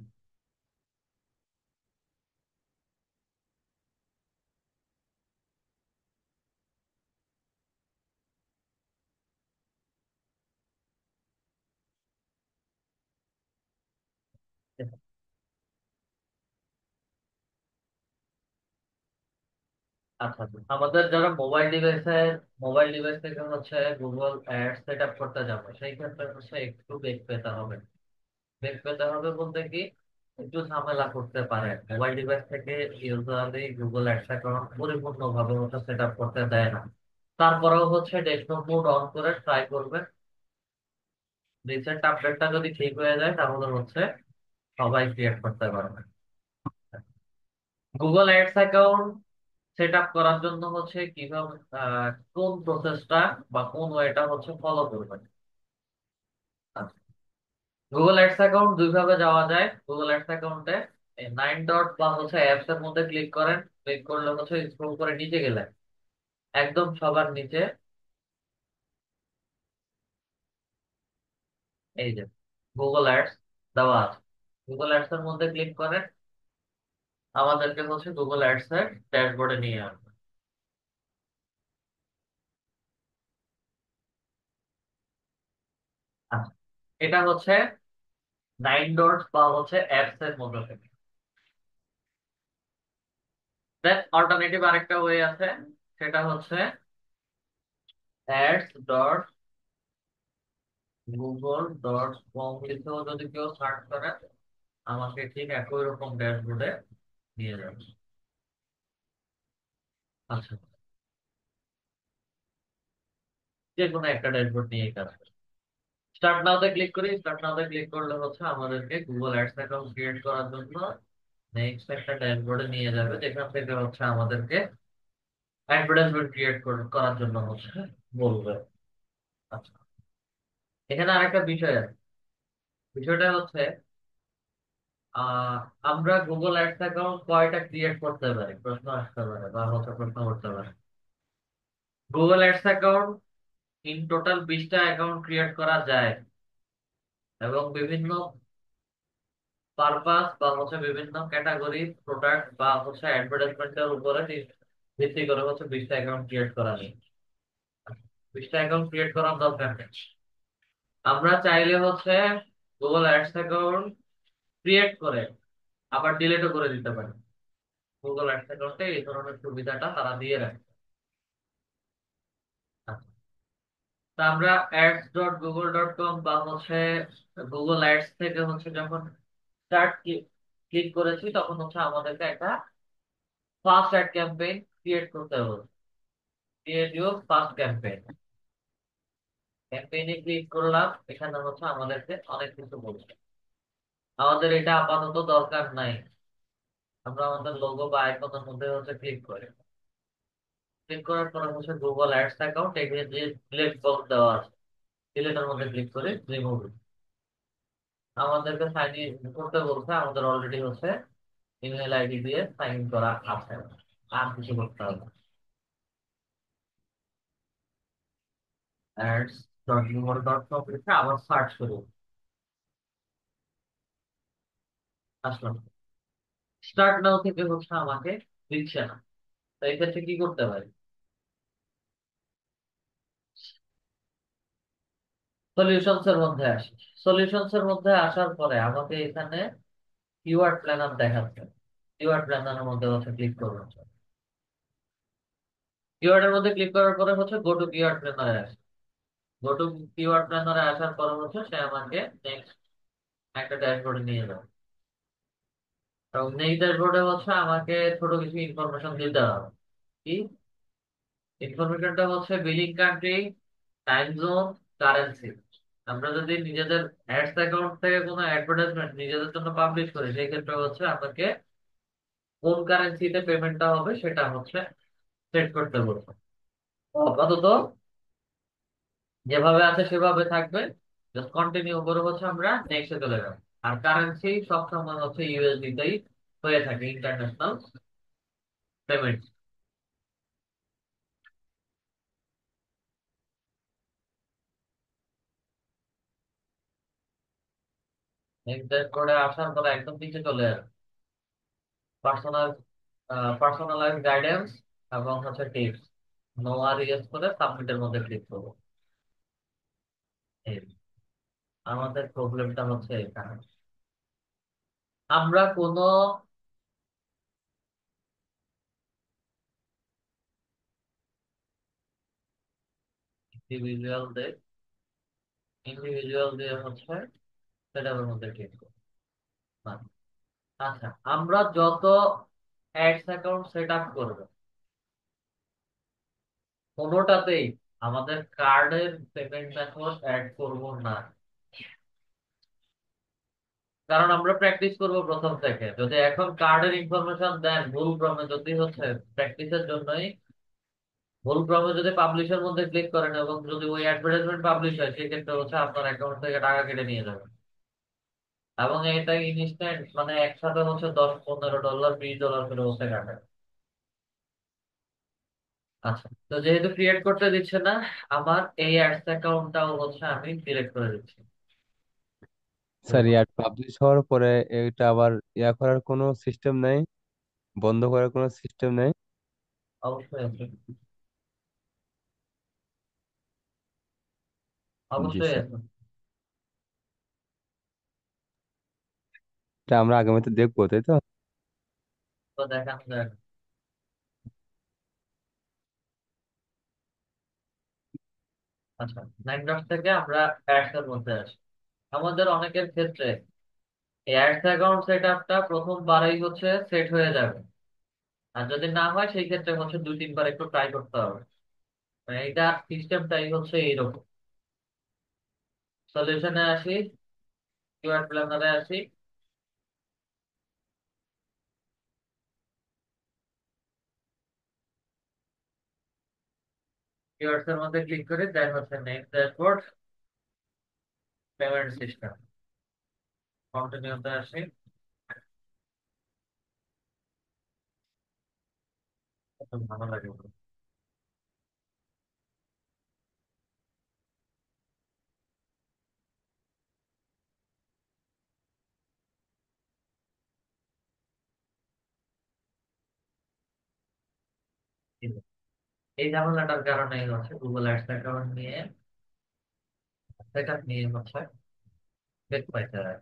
আচ্ছা আচ্ছা। আমাদের যারা মোবাইল ডিভাইস থেকে হচ্ছে গুগল অ্যাড সেট আপ করতে যাবে, সেই ক্ষেত্রে হচ্ছে একটু বেগ পেতে হবে। বেগ পেতে হবে বলতে কি, একটু ঝামেলা করতে পারে। মোবাইল ডিভাইস থেকে ইউজুয়ালি গুগল অ্যাডস অ্যাকাউন্ট পরিপূর্ণ ভাবে হচ্ছে সেট আপ করতে দেয় না। তারপরেও হচ্ছে ডেস্কটপ মোড অন করে ট্রাই করবে। রিসেন্ট আপডেটটা যদি ঠিক হয়ে যায় তাহলে হচ্ছে সবাই ক্রিয়েট করতে পারবে। Google ads account set up করার জন্য হচ্ছে কিভাবে কোন প্রসেসটা বা কোন ওয়েটা হচ্ছে ফলো করবেন। গুগল অ্যাডস অ্যাকাউন্ট দুই ভাবে যাওয়া যায়। গুগল অ্যাডস অ্যাকাউন্টে 9 ডট বা হচ্ছে অ্যাপস এর মধ্যে ক্লিক করেন। ক্লিক করলে হচ্ছে স্ক্রল করে নিচে গেলে একদম সবার নিচে এই যে গুগল অ্যাডস দেওয়া আছে। গুগল অ্যাডস এর মধ্যে ক্লিক করেন, আমাদেরকে হচ্ছে গুগল অ্যাডস এর ড্যাশবোর্ডে নিয়ে আসবে। আচ্ছা, এটা হচ্ছে 9 ডট বা হচ্ছে অ্যাপস এর মধ্যে থেকে। দেন অল্টারনেটিভ আরেকটা ওয়ে আছে, সেটা হচ্ছে ads dot Google dot com লিখেও যদি কেউ সার্চ করে আমাকে ঠিক একই রকম ড্যাশবোর্ডে নিয়ে যাবে। আচ্ছা, যে কোনো একটা ড্যাশবোর্ড নিয়ে কাজ করে। স্টার্ট নাও ক্লিক করি। স্টার্ট নাও ক্লিক করলে হচ্ছে আমাদেরকে গুগল অ্যাডস অ্যাকাউন্ট ক্রিয়েট করার জন্য নেক্সট একটা ড্যাশবোর্ডে নিয়ে যাবে, যেখান থেকে হচ্ছে আমাদেরকে অ্যাডভার্টাইজমেন্ট ক্রিয়েট করার জন্য হচ্ছে বলবে। আচ্ছা, এখানে আরেকটা বিষয় আছে। বিষয়টা হচ্ছে আহ আমরা গুগল অ্যাডস অ্যাকাউন্ট কয়টা ক্রিয়েট করতে পারি, প্রশ্ন আসতে পারে বা হচ্ছে প্রশ্ন করতে পারে। Google ads account in total 20টা অ্যাকাউন্ট ক্রিয়েট করা যায়, এবং বিভিন্ন পারপাস বা হচ্ছে বিভিন্ন ক্যাটাগরি প্রোডাক্ট বা হচ্ছে অ্যাডভার্টাইজমেন্টের উপরে ভিত্তি করে হচ্ছে 20টা অ্যাকাউন্ট ক্রিয়েট করা নেই। 20টা অ্যাকাউন্ট ক্রিয়েট করার দরকার নেই। আমরা চাইলে হচ্ছে গুগল অ্যাডস অ্যাকাউন্ট ক্রিয়েট করে আবার ডিলিটও করে দিতে পারি। গুগল অ্যাডস অ্যাকাউন্টে এই ধরনের সুবিধাটা তারা দিয়ে রাখে। আচ্ছা, তা আমরা ads.google.com বা হচ্ছে গুগল অ্যাডস থেকে হচ্ছে যখন স্টার্ট ক্লিক করেছি, তখন হচ্ছে আমাদেরকে একটা ফার্স্ট অ্যাড ক্যাম্পেইন ক্রিয়েট করতে হবে। Create your first campaign. ক্যাম্পেইনে ক্লিক করলাম, এখানে হচ্ছে আমাদেরকে অনেক কিছু বলছে। আমাদের এটা আপাতত দরকার নাই। আমরা আমাদের লোগো বা আইকনের মধ্যে হচ্ছে ক্লিক করি। ক্লিক করার পরে হচ্ছে গুগল অ্যাডস অ্যাকাউন্ট এখানে যে ডিলিট বক্স দেওয়া আছে, ডিলিটের মধ্যে ক্লিক করে রিমুভ। আমাদেরকে সাইন ইন করতে বলছে, আমাদের অলরেডি হচ্ছে ইমেল আইডি দিয়ে সাইন ইন করা আছে, আর কিছু করতে হবে না। ads.google.com লিখে আবার সার্চ করুন। আসলাম, স্টার্ট নাও থেকে হচ্ছে আমাকে দিচ্ছে না। তো এই ক্ষেত্রে কি করতে পারি? সলিউশনস এর মধ্যে আসি। সলিউশনস এর মধ্যে আসার পরে আমাকে এখানে কিওয়ার্ড প্ল্যানার দেখাচ্ছে। কিওয়ার্ড প্ল্যানারের মধ্যে হচ্ছে ক্লিক করবো। কিওয়ার্ডের মধ্যে ক্লিক করার পরে হচ্ছে গো টু কিওয়ার্ড প্ল্যানারে আসে। গো টু কিওয়ার্ড প্ল্যানারে আসার পরে হচ্ছে সে আমাকে নেক্সট একটা ড্যাশবোর্ডে নিয়ে যাবে। এবং নেক্সট ড্যাশবোর্ডে হচ্ছে আমাকে ছোট কিছু ইনফরমেশন দিতে হবে। কি ইনফরমেশনটা হচ্ছে? Billing country, time zone, currency. আমরা যদি নিজেদের অ্যাডস অ্যাকাউন্ট থেকে কোনো অ্যাডভার্টাইজমেন্ট নিজেদের জন্য পাবলিশ করি, সেই ক্ষেত্রে হচ্ছে আমাকে কোন কারেন্সিতে পেমেন্টটা হবে সেটা হচ্ছে সেট করতে বলবো। আপাতত যেভাবে আছে সেভাবে থাকবে, জাস্ট কন্টিনিউ করে হচ্ছে আমরা নেক্সটে চলে যাব। আর কারেন্সি সবসময় হচ্ছে ইউএসডি তেই হয়ে থাকে, ইন্টারন্যাশনাল পেমেন্ট। নেক্সট করে আসার পরে একদম নিচে চলে যাবে পার্সোনাল পার্সোনালাইজ গাইডেন্স এবং হচ্ছে টিপস। নো আর ইয়েস করে সাবমিটের মধ্যে ক্লিক করবো। এই আমাদের প্রবলেমটা হচ্ছে এখানে, আমরা কোনো ইন্ডিভিজুয়াল দিয়ে হচ্ছে সেটার মধ্যে ক্লিক করবো না। আচ্ছা, আমরা যত অ্যাডস অ্যাকাউন্ট সেট আপ করবো কোনোটাতেই আমাদের কার্ডের পেমেন্ট মেথড অ্যাড করব না। কারণ আমরা প্র্যাকটিস করব প্রথম থেকে, যদি এখন কার্ডের ইনফরমেশন দেন ভুল ক্রমে, যদি হচ্ছে প্র্যাকটিসের জন্যই ভুল ক্রমে যদি পাবলিশের মধ্যে ক্লিক করেন এবং যদি ওই অ্যাডভার্টাইজমেন্ট পাবলিশ হয়, সেক্ষেত্রে হচ্ছে আপনার অ্যাকাউন্ট থেকে টাকা কেটে নিয়ে যাবে। এবং এটা ইনস্ট্যান্ট, মানে একসাথে হচ্ছে $10-15 $20 করে হচ্ছে কাটে। আচ্ছা, তো যেহেতু ক্রিয়েট করতে দিচ্ছে না, আমার এই অ্যাডস অ্যাকাউন্টটাও হচ্ছে আমি সিলেক্ট করে দিচ্ছি। স্যার ইয়ার পাবলিশ হওয়ার পরে এটা আবার করার কোনো সিস্টেম নেই, বন্ধ করার কোনো সিস্টেম নেই? অবশ্যই আছে, জি অবশ্যই স্যার। আছে। এটা আমরা আগামীতে দেখবো, তাই তো? তো দেখান যাক। আচ্ছা, 9 ডট থেকে আমরা অ্যাডস এর মধ্যে আসি। আমাদের অনেকের ক্ষেত্রে এই অ্যাডস অ্যাকাউন্ট সেট আপটা প্রথমবারেই হচ্ছে সেট হয়ে যাবে, আর যদি না হয় সেই ক্ষেত্রে হচ্ছে 2-3 বার একটু ট্রাই করতে হবে। মানে এটা সিস্টেমটাই হচ্ছে এইরকম। সলিউশনে আসি, কিওয়ার্ড প্ল্যানারে আসি, কিওয়ার্ডস এর মধ্যে ক্লিক করে দেন হচ্ছে নেক্সট ড্যাশবোর্ড, পেমেন্ট সিস্টেম, কন্টিনিউতে আসি। খুব ভালো লাগে। এই ঝামেলাটার কারণে হচ্ছে গুগল অ্যাডস অ্যাকাউন্ট নিয়ে সেট আপ নিয়ে হচ্ছে বেগ পাইতে হয়।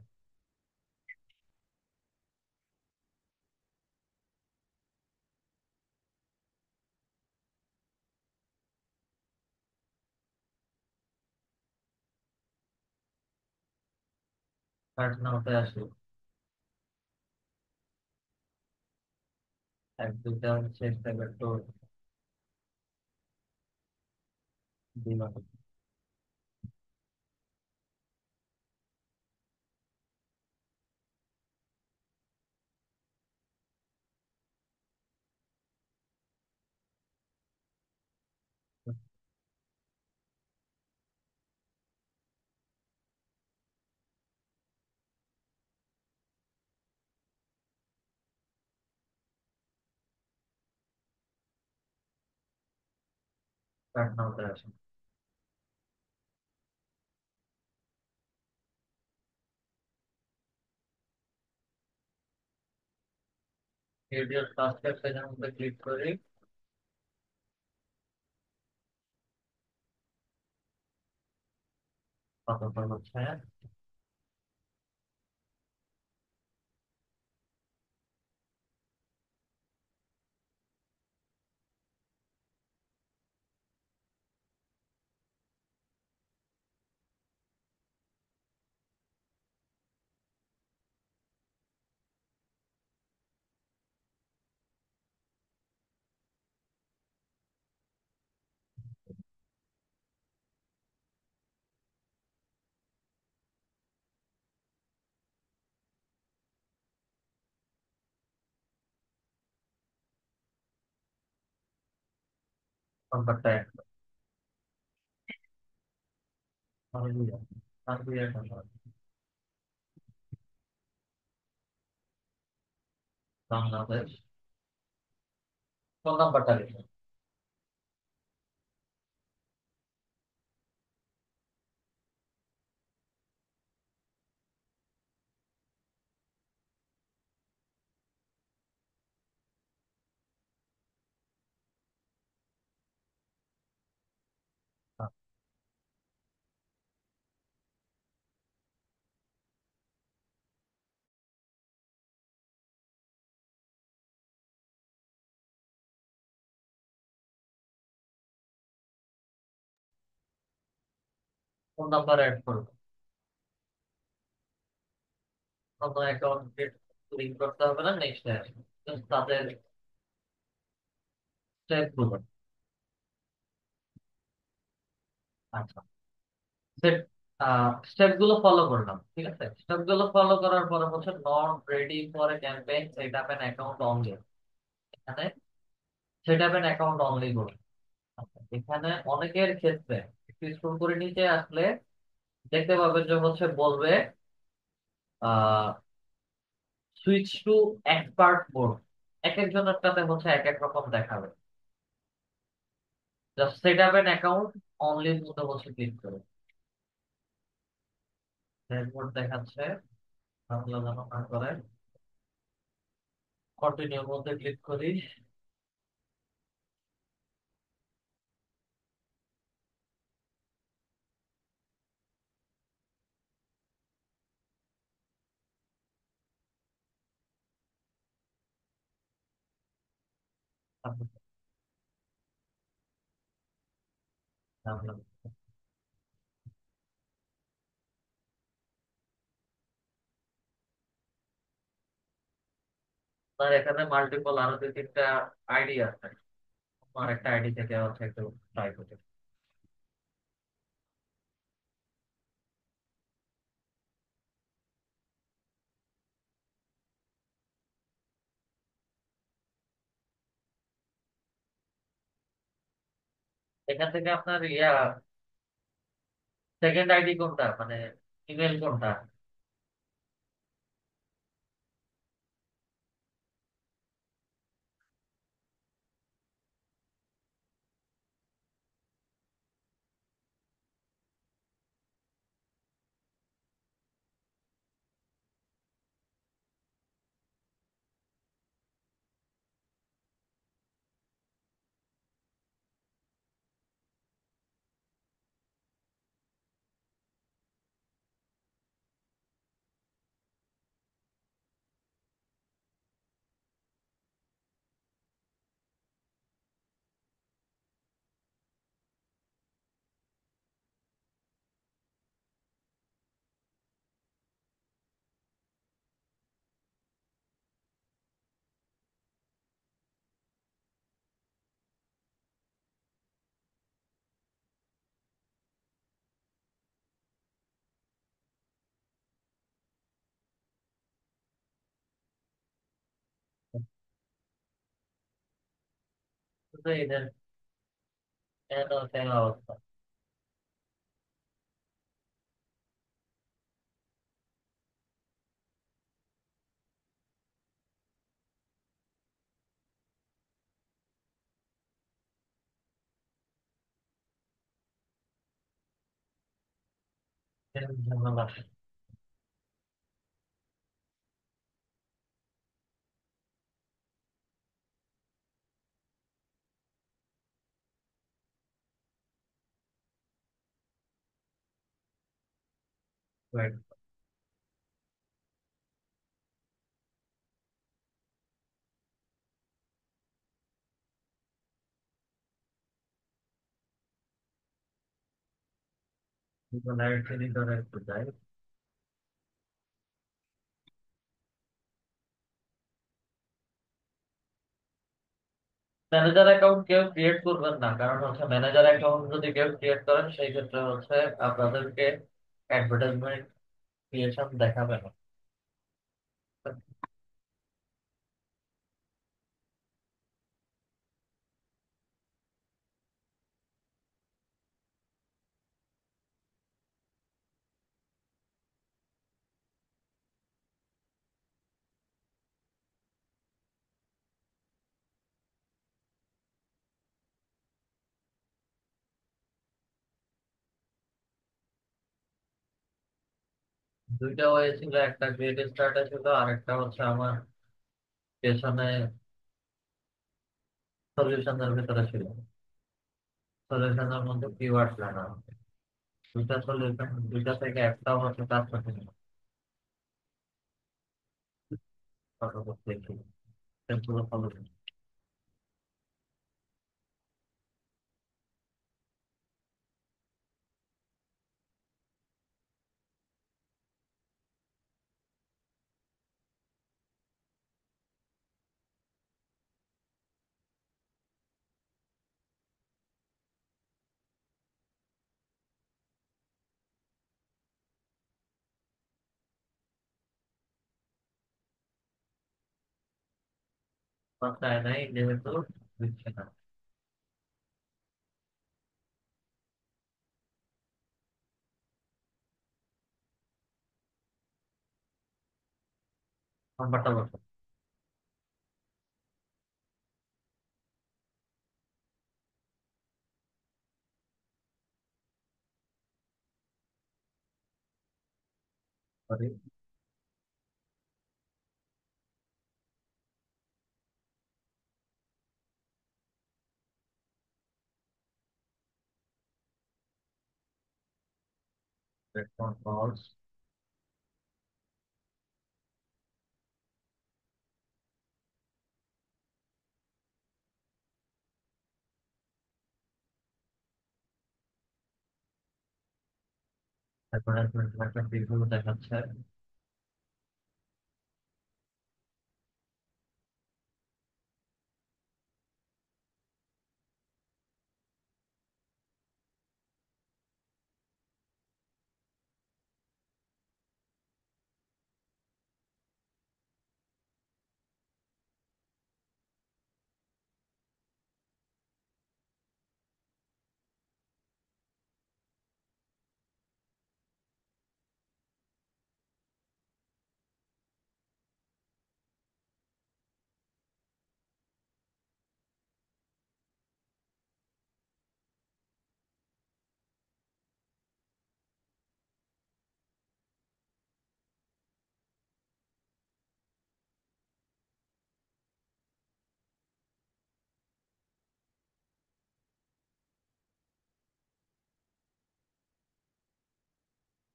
পার্সোনালতে আসি, এক দুইটা হচ্ছে একটু দিলাম। পার্সোনালতে আসি, ভিডিও সাবস্ক্রাইব পেজের মধ্যে ক্লিক করি। কতক্ষণ হচ্ছে নাম্বারটা অ্যাড করো। তানভীর, তানভীরের নাম্বার, বাংলাদেশ, ফোন নাম্বারটা লিখো। ফোন নাম্বার অ্যাড করবো, কোনো অ্যাকাউন্ট লিঙ্ক করতে হবে না, নেক্সট আসবে Just তাদের স্টেপ গুলো। আচ্ছা, স্টেপ গুলো ফলো করলাম, ঠিক আছে। স্টেপ গুলো ফলো করার পরে হচ্ছে not ready for a campaign, set up an account only. এখানে set up an account only করুন। আচ্ছা, এখানে অনেকের ক্ষেত্রে একটু স্ক্রল করে নিচে আসলে দেখতে পাবেন যে হচ্ছে বলবে সুইচ টু এক্সপার্ট মোড। এক একজনেরটাতে হচ্ছে এক এক রকম দেখাবে। Just set up an account only মধ্যে হচ্ছে ক্লিক করুন। ড্যাশবোর্ড দেখাচ্ছে, তাহলে যেন না করে কন্টিনিউর মধ্যে ক্লিক করি। তারপর আপনার এখানে মাল্টিপল আরো দুই তিনটা আইডি আছে। আমার একটা আইডি থেকে হচ্ছে একটু ট্রাই করি। এখান থেকে আপনার সেকেন্ড আইডি কোনটা, মানে ইমেল কোনটা? তো এদের এত সেম অবস্থা। সেম ঝামেলা। Wait, লাইট এডিটর একটু যাই। ম্যানেজার অ্যাকাউন্ট কেউ ক্রিয়েট করবেন না, কারণ হচ্ছে ম্যানেজার অ্যাকাউন্ট যদি কেউ ক্রিয়েট করেন সেই ক্ষেত্রে হচ্ছে আপনাদেরকে অ্যাডভার্টাইজমেন্ট ক্রিয়েশন দেখাবে না। দুইটা ওয়ে ছিল, একটা গ্রেড স্টার্টে ছিল আর একটা হচ্ছে আমার পেছনে সলিউশনের ভিতরে ছিল। সলিউশনের মধ্যে কিওয়ার্ড লেখা আছে। দুইটা সলিউশন, দুইটা থেকে একটাও হচ্ছে কাজ করতে না। দেখি পুরো সলিউশন চায় নাই, যেহেতু দিচ্ছে না। নাম্বারটা বলতো। Sorry, response false. তারপরে একটা প্রিভিউ দেখাচ্ছে।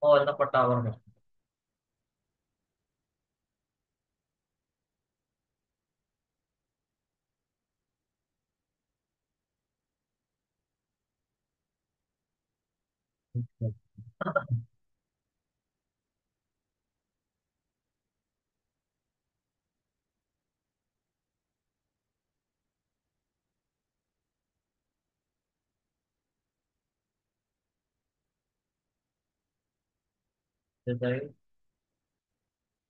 মোবাইল নাম্বারটা আবার বলো। সেটাই,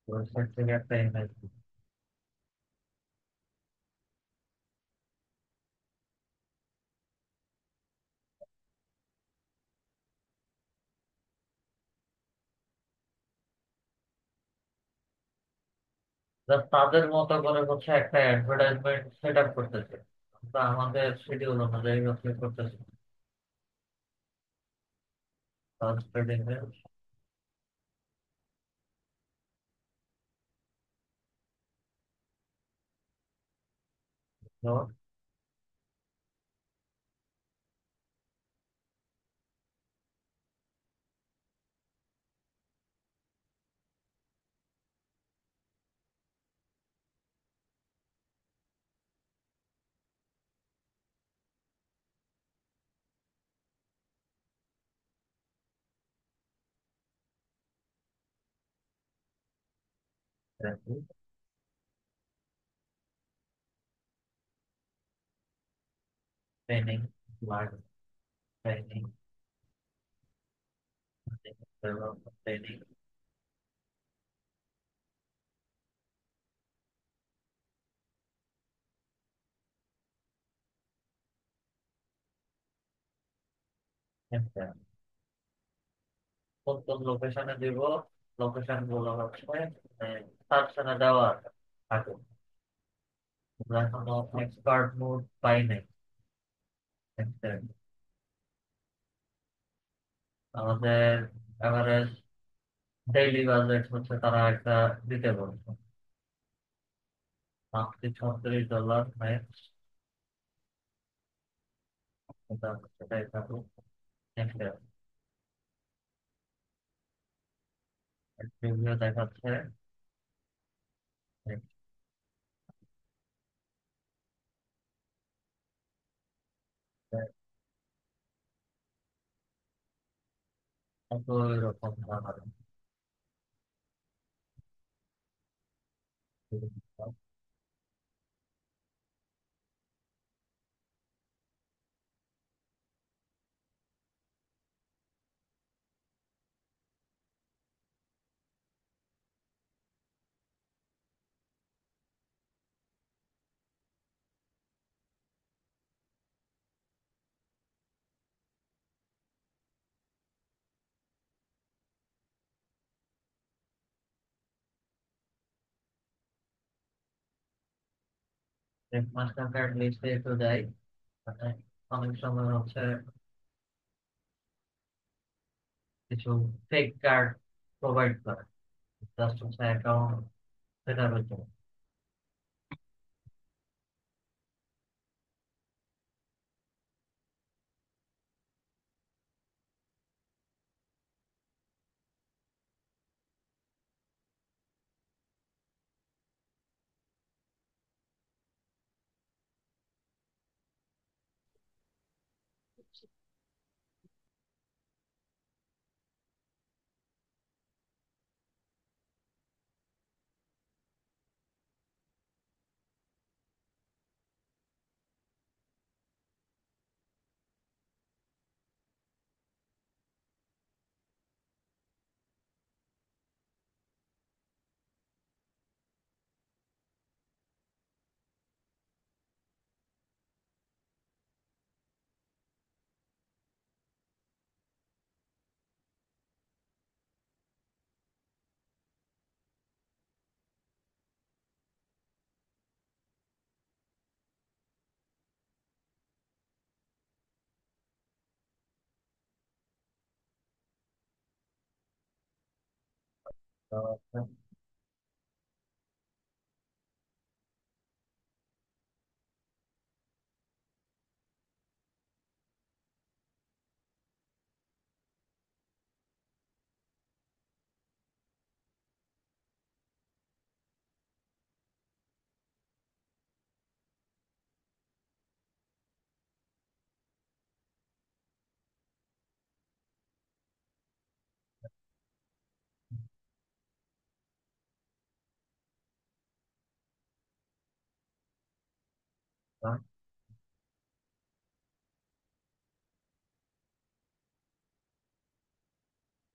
ওয়েবসাইট থেকে একটা ইমেজ। তাদের মতো করে হচ্ছে একটা অ্যাডভার্টাইজমেন্ট সেট আপ করতেছে। আমরা আমাদের শিডিউল অনুযায়ী হচ্ছে করতেছি। First image, training, learn, training, training. কোন কোন লোকেশনে দিব, লোকেশন গুলো হচ্ছে সাবস্ক্রিপশনে দেওয়া আছে আগে। আমরা এখনো এক্সপার্ট মোড পাই নাই। আমাদের এভারেজ ডেইলি বাজেট হচ্ছে তারা একটা দিতে বলছে, মান্থলি $36 ম্যাক্স। সেটাই থাকুক। নেক্সট রিভিউ দেখাচ্ছে একই রকম দাঁড়াবে। মাস্টার কার্ড লিস্টে একটু যাই। মানে অনেক সময় হচ্ছে কিছু ফেক কার্ড প্রোভাইড করে, জাস্ট হচ্ছে অ্যাকাউন্ট সেট আপের জন্য। তো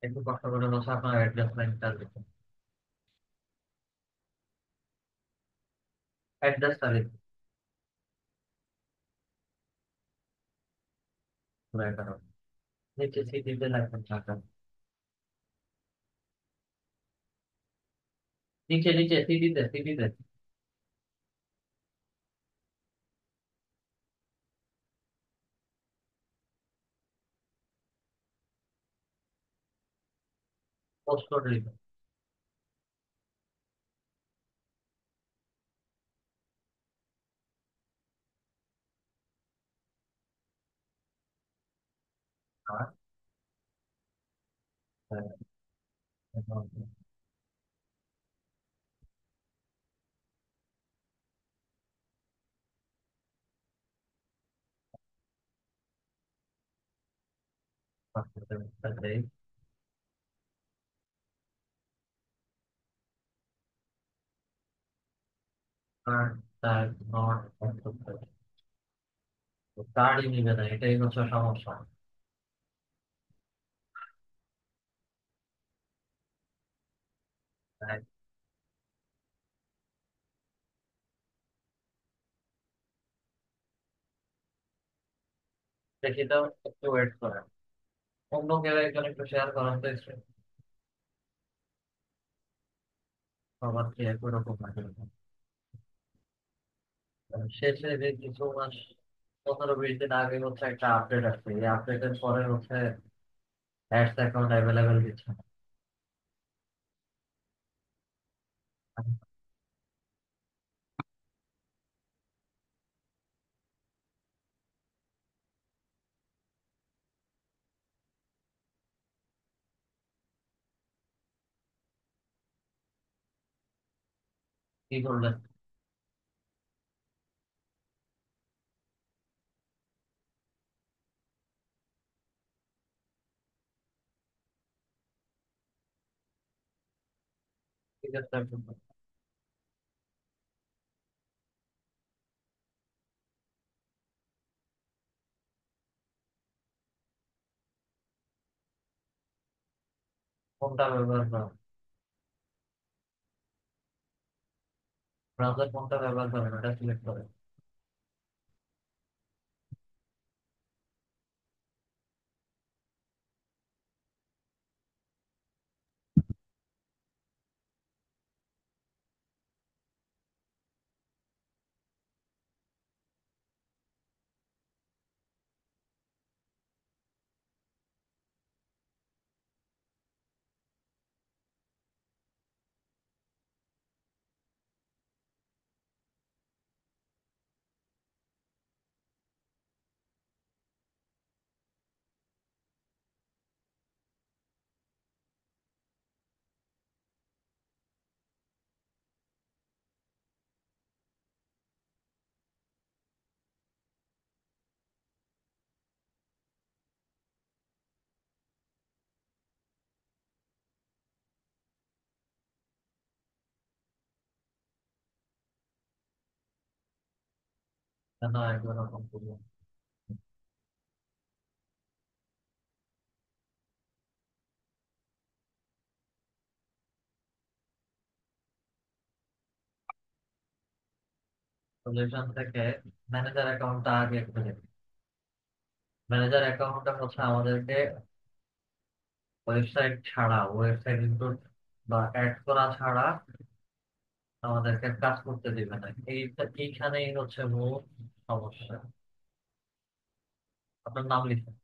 একটু কষ্ট করে হচ্ছে আপনার অ্যাডজাস্টমেন্টটা দেখুন, অ্যাডজাস্টটা দেখুন পুরো একটা। নিচে সিটিতে লাগবেন টাকা, নিচে নিচে সিটিতে সিটিতে পোস্ট করে দিবেন। আর কার্ডই নিবে না, এটাই হচ্ছে সমস্যা। তাই দেখি তো, একটু ওয়েট করেন। অন্য কেউ একজন একটু শেয়ার করেন তো screen। সবার কি একই রকম লাগে? শেষে যে কিছু মাস, 15-20 দিন আগে হচ্ছে একটা আপডেট আসছে, এই আপডেটের পরে হচ্ছে অ্যাডস অ্যাকাউন্ট অ্যাভেলেবেল দিচ্ছে না। কি করলেন? ঠিক আছে, কোনটা ব্যবহার করেন? ব্রাউজার কোনটা ব্যবহার করেন ওটা সিলেক্ট করেন। কেন একবার ওরকম করলেন? সলিউশন থেকে ম্যানেজার অ্যাকাউন্টটা আগে খুলে। ম্যানেজার অ্যাকাউন্টটা হচ্ছে আমাদেরকে ওয়েবসাইট ছাড়া, ওয়েবসাইট ইনক্লুড বা অ্যাড করা ছাড়া আমাদেরকে কাজ করতে দিবে না। এইখানেই হচ্ছে মূল সমস্যা। আপনার নাম লিখুন।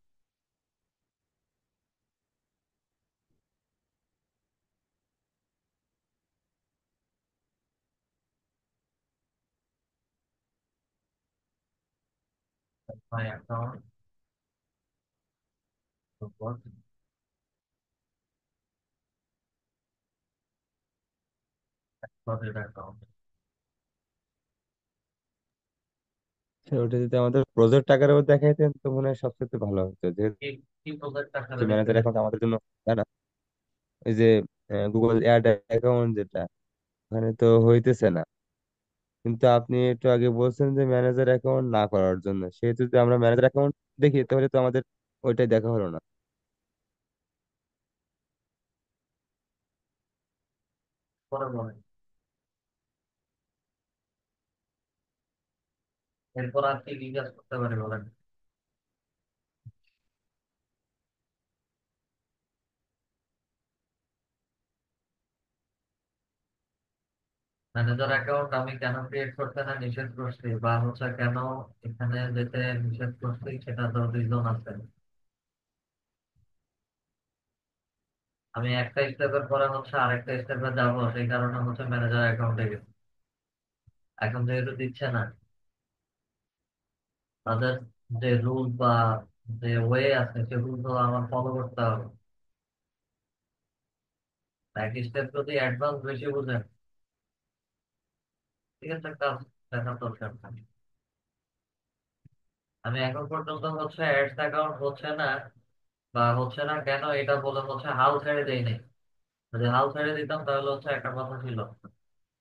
My account, account. ওটা যদি আমাদের প্রজেক্ট আকারে দেখাইতেন তো মনে হয় সবচেয়ে ভালো হতো, যেহেতু কি কি প্রজেক্ট আকারে দেখতে ম্যানেজার চান? অ্যাকাউন্ট আমাদের জন্য, তাই না? এই যে গুগল অ্যাড অ্যাকাউন্ট যেটা, ওখানে তো হইতেছে না। কিন্তু আপনি একটু আগে বলছেন যে ম্যানেজার অ্যাকাউন্ট না করার জন্য, সেহেতু যদি আমরা ম্যানেজার অ্যাকাউন্ট দেখি তাহলে তো আমাদের ওইটাই দেখা হলো না। পরে বলেন। এরপর আর কি কি কাজ করতে পারি বলেন। ম্যানেজার অ্যাকাউন্ট আমি কেন ক্রিয়েট করতে না নিষেধ করছি, বা হচ্ছে কেন এখানে যেতে নিষেধ করছি, সেটা তো রিজন আছে। আমি একটা স্টেপের পরে হচ্ছে আরেকটা স্টেপে যাবো, সেই কারণে হচ্ছে ম্যানেজার অ্যাকাউন্টে গেছি। এখন যেহেতু দিচ্ছে না, তাদের যে রুল বা যে ওয়ে আছে সে রুল তো আমার ফলো করতে হবে। এক স্টেপ যদি অ্যাডভান্স বেশি বুঝেন, ঠিক আছে, কাজ দেখার দরকার নেই। আমি এখন পর্যন্ত হচ্ছে অ্যাডস অ্যাকাউন্ট হচ্ছে না, বা হচ্ছে না কেন এটা বলে হচ্ছে হাল ছেড়ে দেয়নি। যদি হাল ছেড়ে দিতাম তাহলে হচ্ছে একটা কথা ছিল,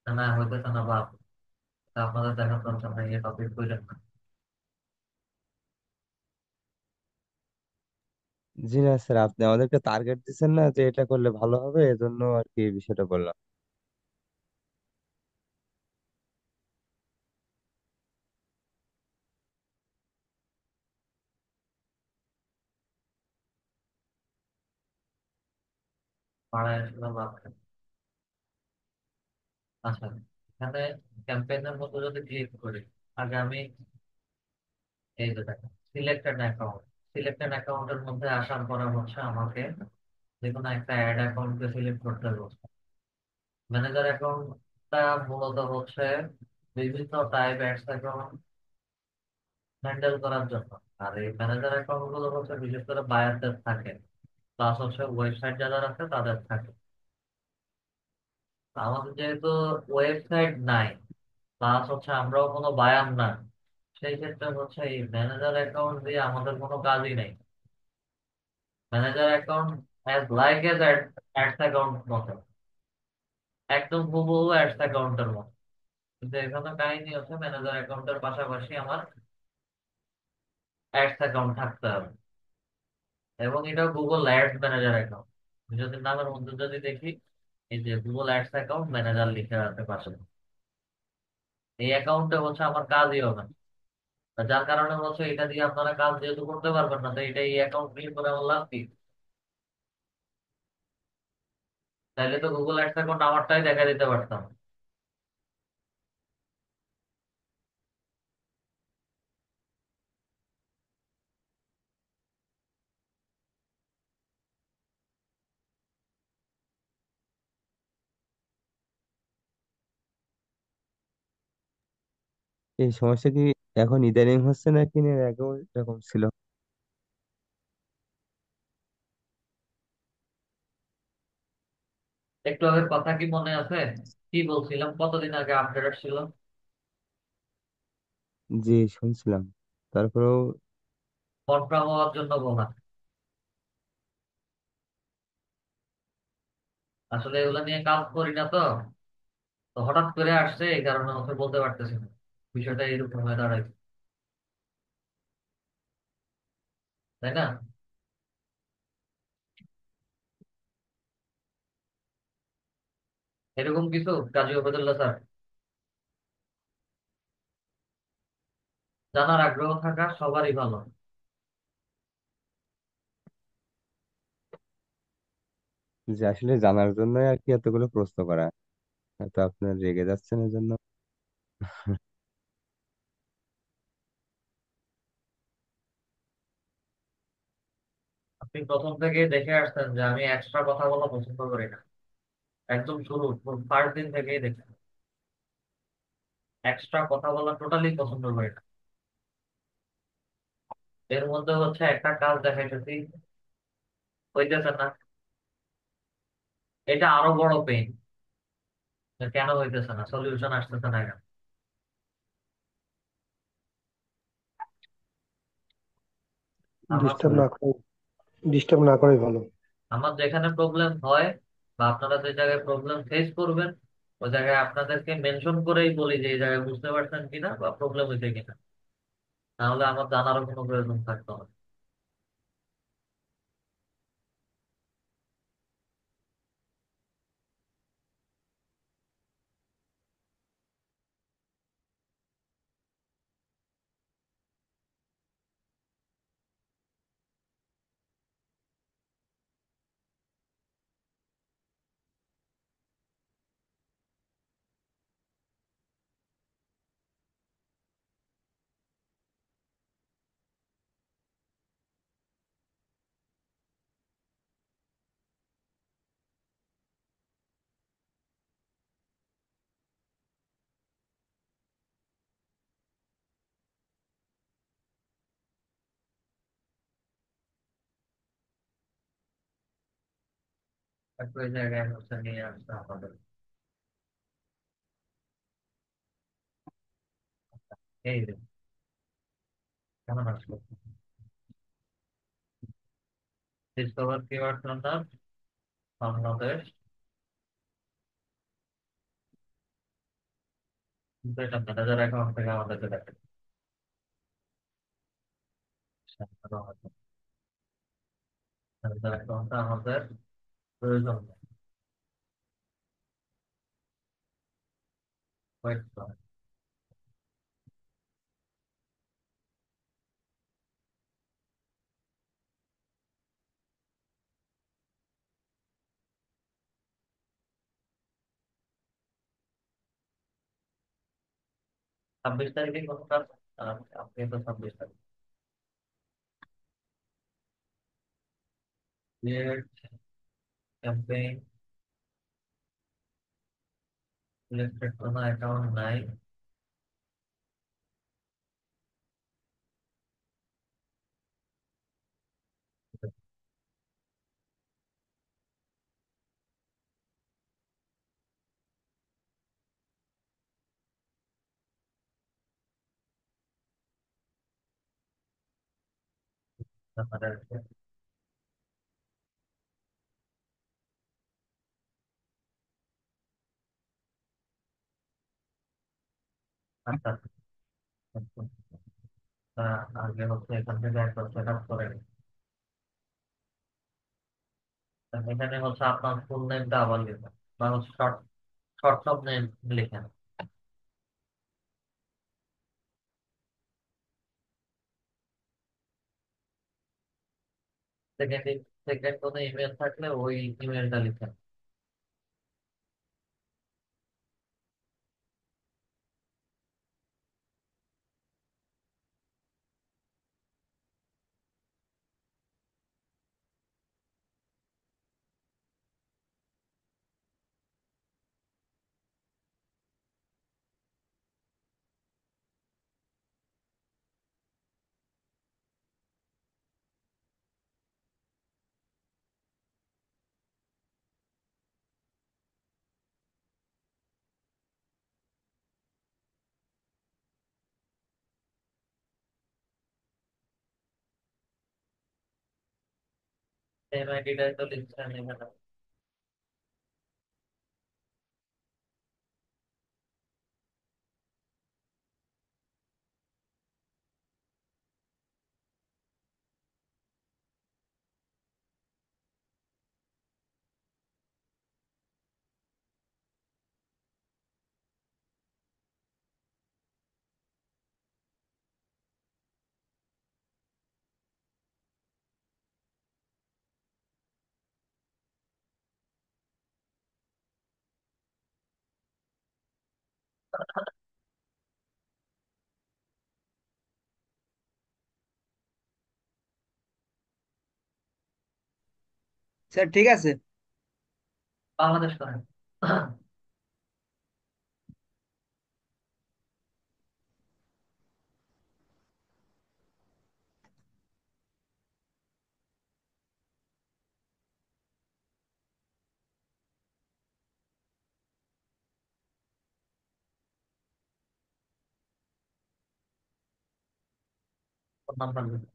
না হইতেছে না, বা আপনাদের দেখার দরকার নেই, এই টপিক বুঝলেন না। জি না স্যার, আপনি আমাদেরকে টার্গেট দিচ্ছেন না যে এটা করলে ভালো হবে, এজন্য আর কি এই বিষয়টা বললাম। পাড়ায় আসলে লাভ নেই। আচ্ছা, এখানে ক্যাম্পেইনের মধ্যে যদি ক্লিক করি, আগে আমি এই যে দেখেন সিলেক্টেড অ্যাকাউন্ট, সিলেক্টেড অ্যাকাউন্টের মধ্যে আসার পরে হচ্ছে আমাকে যে কোনো একটা অ্যাড অ্যাকাউন্টকে সিলেক্ট করতে হবে। ম্যানেজার অ্যাকাউন্টটা মূলত হচ্ছে বিভিন্ন টাইপ অ্যাডস অ্যাকাউন্ট হ্যান্ডেল করার জন্য। আর এই ম্যানেজার অ্যাকাউন্ট গুলো হচ্ছে বিশেষ করে বায়ারদের থাকে, প্লাস হচ্ছে ওয়েবসাইট যারা আছে তাদের থাকে। আমাদের যেহেতু ওয়েবসাইট নাই, প্লাস হচ্ছে আমরাও কোনো বায়ার না, সেই ক্ষেত্রে হচ্ছে এই ম্যানেজার অ্যাকাউন্ট দিয়ে আমাদের কোনো কাজই নেই। Manager account as like edge ads account মতো, একদম হুবহু অ্যাডস অ্যাকাউন্টের মতো। কিন্তু এখানে কাহিনী হচ্ছে ম্যানেজার অ্যাকাউন্টের পাশাপাশি আমার অ্যাডস অ্যাকাউন্ট থাকতে হবে, এবং এটা গুগল অ্যাডস ম্যানেজার অ্যাকাউন্ট। যদি নামের মধ্যে যদি দেখি, এই যে গুগল অ্যাডস অ্যাকাউন্ট ম্যানেজার লিখে আছে পাশে, এই অ্যাকাউন্টে হচ্ছে আমার কাজই হবে না। যার কারণে হচ্ছে এটা দিয়ে আপনারা কাজ যেহেতু করতে পারবেন না, তো এটা এই অ্যাকাউন্ট ক্রিয়েট করে আমার লাভ কি? তাইলে তো গুগল অ্যাডস অ্যাকাউন্ট আমারটাই দেখা দিতে পারতাম। এই সমস্যা কি এখন ইদানিং হচ্ছে নাকি না এর আগেও এরকম ছিল? একটু আগের কথা কি মনে আছে? কি বলছিলাম, কতদিন আগে আপডেট ছিল? জি, শুনছিলাম। তারপরেও কনফার্ম হওয়ার জন্য বলা। আসলে এগুলো নিয়ে কাজ করি না তো, তো হঠাৎ করে আসছে, এই কারণে হচ্ছে বলতে পারতেছি না। বিষয়টা এরকম হয়ে দাঁড়াইছে, তাই না? এরকম কিছু কাজী ওবেদুল্লাহ স্যার, জানার আগ্রহ থাকা সবারই ভালো। যে আসলে জানার জন্য আর কি এতগুলো প্রশ্ন করা, হয়তো আপনার রেগে যাচ্ছেন এর জন্য। আপনি প্রথম থেকেই দেখে আসছেন যে আমি এক্সট্রা কথা বলা পছন্দ করি না। একদম শুরু ফার্স্ট দিন থেকেই দেখি এক্সট্রা কথা বলা টোটালি পছন্দ করি না। এর মধ্যে হচ্ছে একটা কাজ দেখাইতেছি, হইতেছে না, এটা আরো বড় পেইন। কেন হইতেছে না, সলিউশন আসতেছে না কেন? আমার ডিস্টার্ব না করে ডিস্টার্ব না করাই ভালো। আমার যেখানে প্রবলেম হয়, বা আপনারা যে জায়গায় প্রবলেম ফেস করবেন, ওই জায়গায় আপনাদেরকে মেনশন করেই বলি যে এই জায়গায় বুঝতে পারছেন কিনা বা প্রবলেম হয়েছে কিনা। তাহলে আমার জানারও কোনো প্রয়োজন থাকতো না। একটু এই জায়গায় হচ্ছে নিয়ে আসতে আমাদের। এই যে কেমন আসলো, ডিসকভার কিওয়ার্ড সেন্টার বাংলাদেশ, কিন্তু এটা ম্যানেজার অ্যাকাউন্ট থেকে আমাদেরকে দেখে। ম্যানেজার অ্যাকাউন্টটা আমাদের প্রয়োজন নেই। Wait for it। ছাব্বিশ তারিখে কোনো কাজ? আপনি তো 26 তারিখ ক্যাম্পেইন সিলেক্টেড, কোনো অ্যাকাউন্ট নাই। ব্যাপারে আছে। আচ্ছা আচ্ছা। তা আগে হচ্ছে এখান থেকে একবার সেট আপ করে নিই। তা এখানে হচ্ছে আপনার ফুল নেমটা আবার লিখবেন, বা হচ্ছে শর্ট শর্ট সব নেম লিখেন। সেকেন্ড সেকেন্ড কোনো ইমেল থাকলে ওই ইমেলটা লিখেন। সেম আইডিটাই তো লিখছেন এখানে। স্যার ঠিক আছে। বাংলাদেশ করেন। ফোন নাম্বার লিখেন।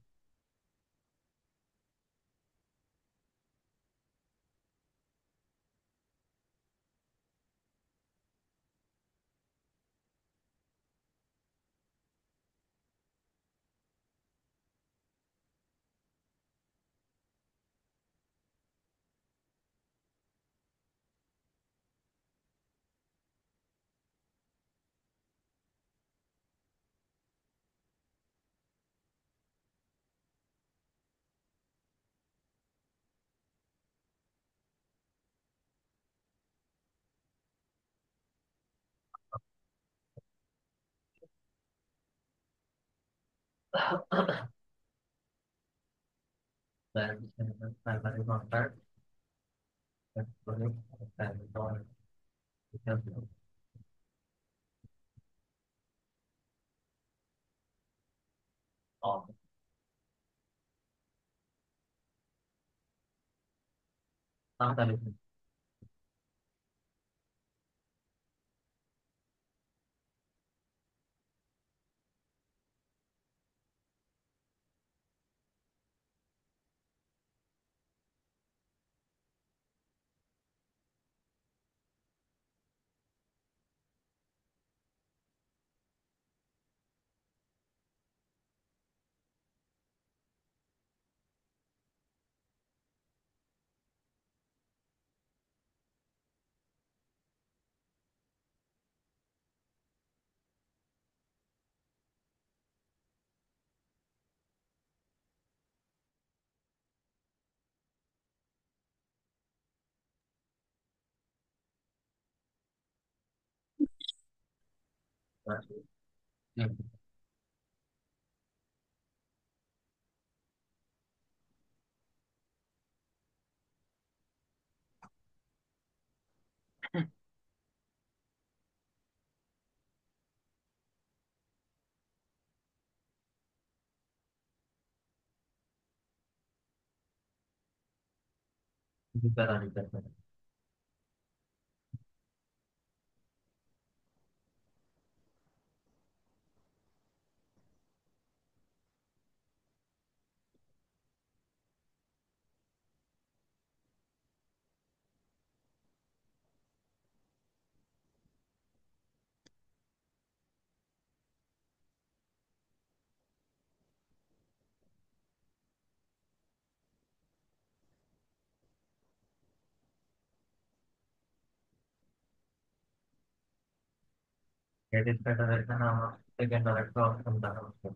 প্রাইমারি কন্ট্যাক্ট, নামটা লিখুন। হুম, প্যারা নিতে ক্রেডিট কার্ডের এখানে আমার সেকেন্ড আর একটা অপশন দেখা হচ্ছে।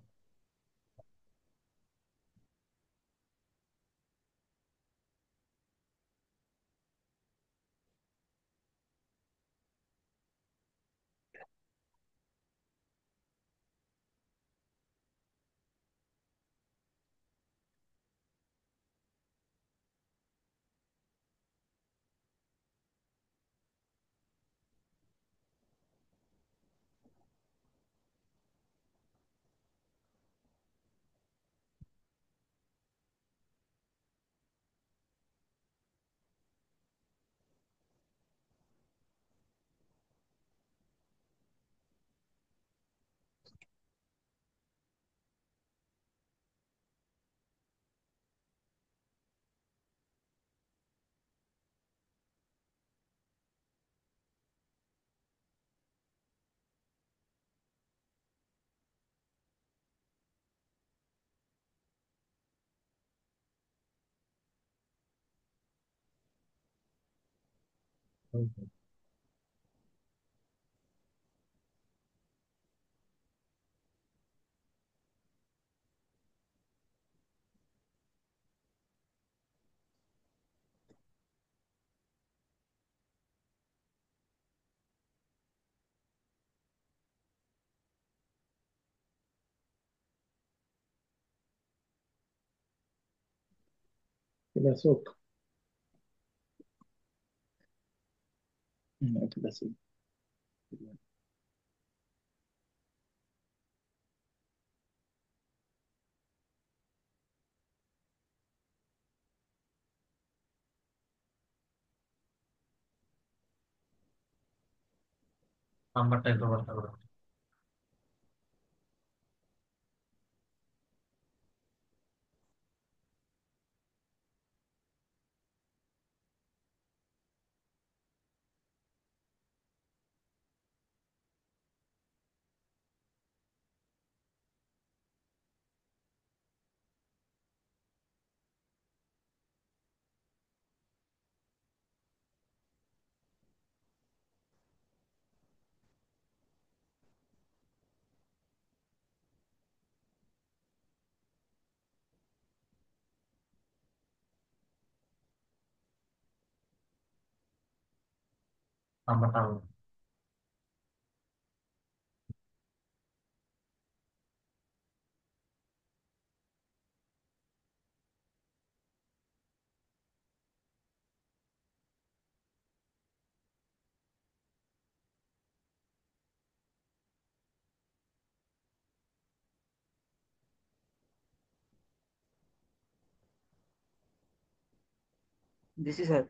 ¿Qué pasó? No, ¿qué pasó? নাম্বারটা একটু বলতে পারো? নাম্বারটা বলো। দিছি স্যার।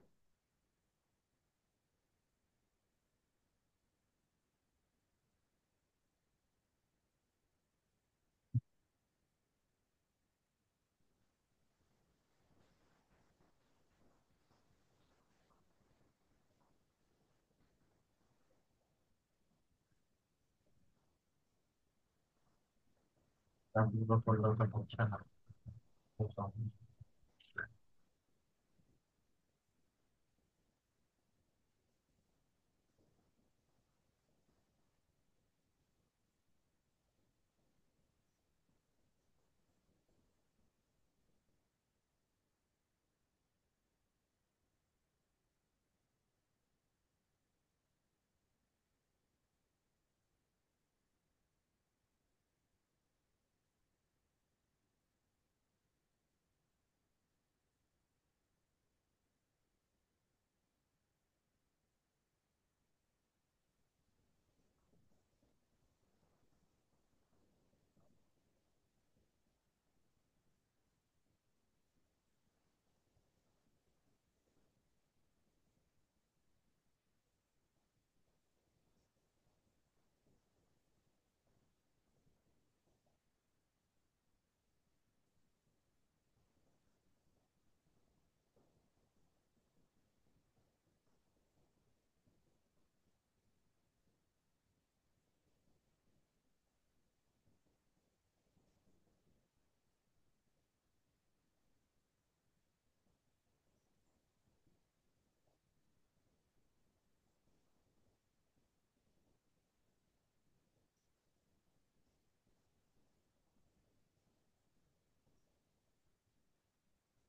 তারপর করলেও তো হচ্ছে না।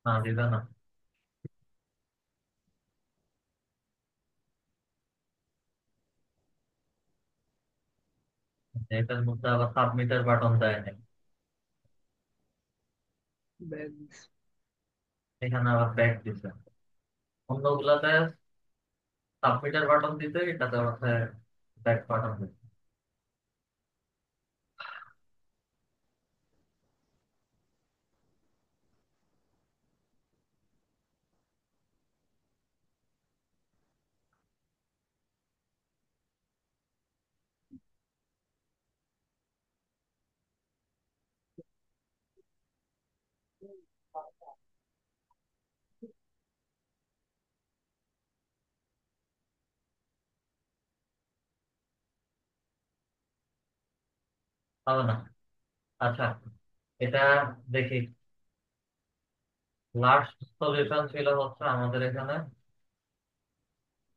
না, দিবে না। এটার মধ্যে আবার সাবমিটের বাটন দেয় নাই। এখানে আবার ব্যাক দিছে। অন্যগুলাতে সাবমিটের বাটন দিতে, এটাতে হচ্ছে ব্যাক বাটন দিতে। হবে না। আচ্ছা, এটা দেখি। লাস্ট সলিউশন ছিল হচ্ছে আমাদের এখানে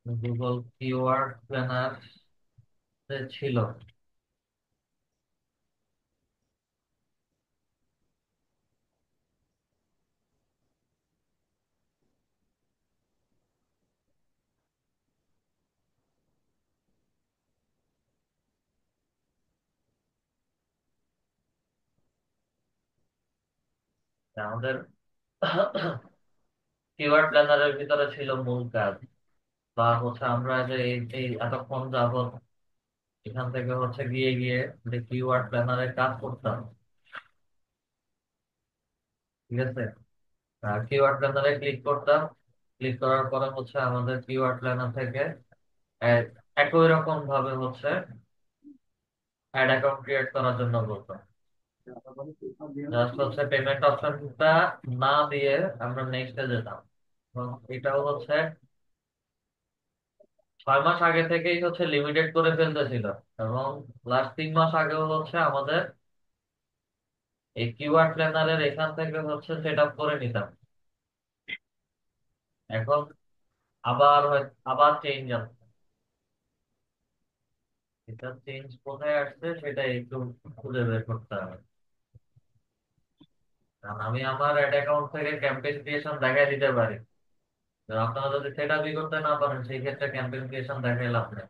গুগল কিওয়ার্ড প্ল্যানার ছিল। আমাদের কিওয়ার্ড প্ল্যানারের ভিতরে ছিল মূল কাজ, বা হচ্ছে আমরা যে এই এতক্ষণ যাবত এখান থেকে হচ্ছে গিয়ে গিয়ে যে কিওয়ার্ড প্ল্যানারের কাজ করতাম, ঠিক আছে। কিওয়ার্ড প্ল্যানারে ক্লিক করতাম, ক্লিক করার পরে হচ্ছে আমাদের কিওয়ার্ড প্ল্যানার থেকে এক- একই রকম ভাবে হচ্ছে অ্যাড অ্যাকাউন্ট ক্রিয়েট করার জন্য বলতাম। জাস্ট হচ্ছে পেমেন্ট অপশনটা না দিয়ে আমরা নেক্সটে যেতাম। এবং এটাও হচ্ছে 6 মাস আগে থেকেই হচ্ছে লিমিটেড করে ফেলতেছিল। এবং লাস্ট 3 মাস আগেও হচ্ছে আমাদের এই কিওয়ার্ড প্ল্যানারের এখান থেকে হচ্ছে সেট আপ করে নিতাম। এখন আবার চেঞ্জ আসছে। এটা চেঞ্জ কোথায় আসছে সেটা একটু খুঁজে বের করতে হবে। কারণ আমি আমার অ্যাড অ্যাকাউন্ট থেকে ক্যাম্পেইন ক্রিয়েশন দেখাই দিতে পারি। তো আপনারা যদি সেট আপই করতে না পারেন, সেই ক্ষেত্রে ক্যাম্পেইন ক্রিয়েশন দেখাই লাভ নেই।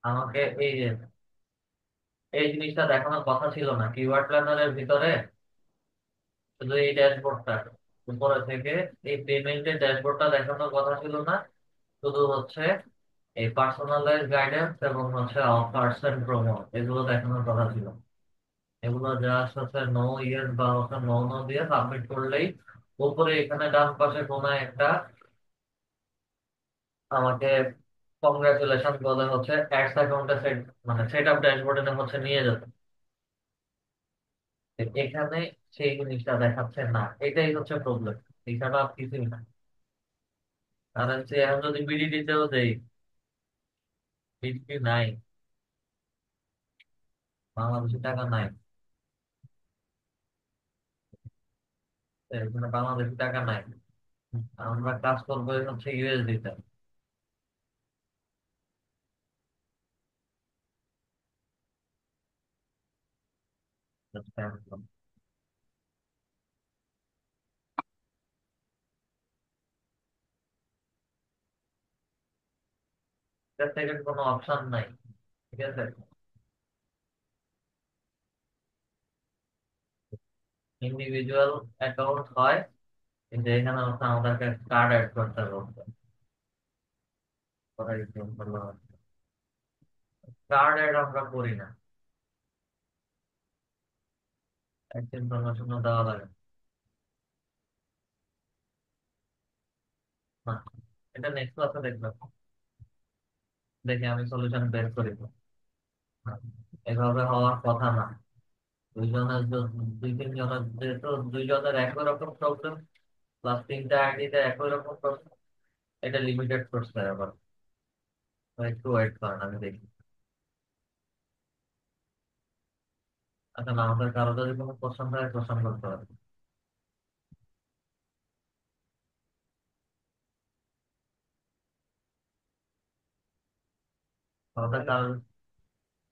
আমাকে এই জিনিসটা দেখানোর কথা ছিল না কিওয়ার্ড প্ল্যানারের ভিতরে। শুধু এই ড্যাশবোর্ডটা উপরে থেকে এই পেমেন্টের ড্যাশবোর্ডটা দেখানোর কথা ছিল না। শুধু হচ্ছে এই পার্সোনালাইজ গাইডেন্স এবং হচ্ছে অফার্স এন্ড প্রোমো এগুলো দেখানোর কথা ছিল। এগুলো জাস্ট হচ্ছে নো ইয়েস বা হচ্ছে নো নো দিয়ে সাবমিট করলেই উপরে এখানে ডান পাশে কোনো একটা আমাকে কংগ্রাচুলেশন বলে হচ্ছে অ্যাডস অ্যাকাউন্টে মানে সেট আপ ড্যাশবোর্ডে হচ্ছে নিয়ে যেত। এখানে সেই জিনিসটা দেখাচ্ছে না, এটাই হচ্ছে প্রবলেম। এছাড়া আর কিছুই না। কারণ সে এখন যদি বিডিটিতেও দেই, বিডিটি নাই, বাংলাদেশি টাকা নাই। এখানে বাংলাদেশি টাকা নাই। আমরা কাজ করবো হচ্ছে ইউএসডি তে। এটার থেকে কোনো অপশন নাই, ঠিক আছে। ইন্ডিভিজুয়াল অ্যাকাউন্ট হয়, কিন্তু এখানে হচ্ছে আমাদেরকে কার্ড অ্যাড করতে হবে। কার্ড অ্যাড আমরা করি না, একটা ইনফরমেশন দেওয়া লাগে না। এটা নেক্সট ক্লাসে দেখলাম। দেখি আমি সলিউশন বের করি। হ্যাঁ, এভাবে হওয়ার কথা না। দুইজনের দুই তিনজনের যেহেতু দুইজনের একই রকম প্রবলেম, প্লাস তিনটা আইডিতে একই রকম প্রবলেম, এটা লিমিটেড করছে আবার। তো একটু ওয়েট করেন, আমি দেখি। আচ্ছা, না আমাদের কারো যদি কোনো কোশ্চেন থাকে কোশ্চেন করতে হবে। আমাদের কারো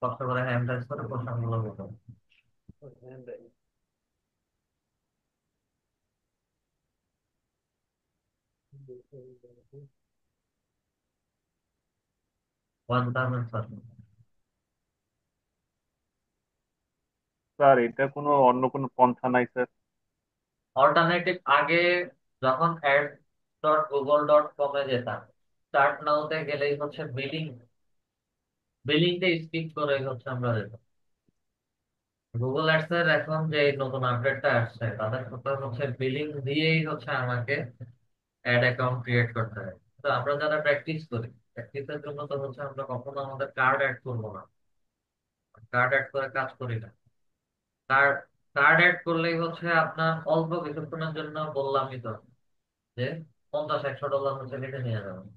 কষ্ট করে হ্যান্ড রাইজ করে কোশ্চেন গুলো করতে হবে। 1000%। স্যার এটা কোনো অন্য কোনো পন্থা নাই স্যার? অল্টারনেটিভ আগে যখন ads.google.com-এ যেতাম, স্টার্ট নাওতে গেলেই হচ্ছে বিলিংটা স্কিপ করে হচ্ছে আমরা যেতাম। গুগল অ্যাডস এর এখন যে নতুন আপডেটটা আসছে তাদের সাথে হচ্ছে বিলিং দিয়েই হচ্ছে আমাকে অ্যাড অ্যাকাউন্ট ক্রিয়েট করতে হয়। তো আমরা যারা প্র্যাকটিস করি, প্র্যাকটিসের জন্য তো হচ্ছে আমরা কখনো আমাদের কার্ড অ্যাড করবো না, কার্ড অ্যাড করে কাজ করি না। কার্ড কার্ড অ্যাড করলেই হচ্ছে আপনার অল্প কিছুক্ষণের জন্য বললামই তো যে $50-100 হচ্ছে কেটে নিয়ে যাবেন।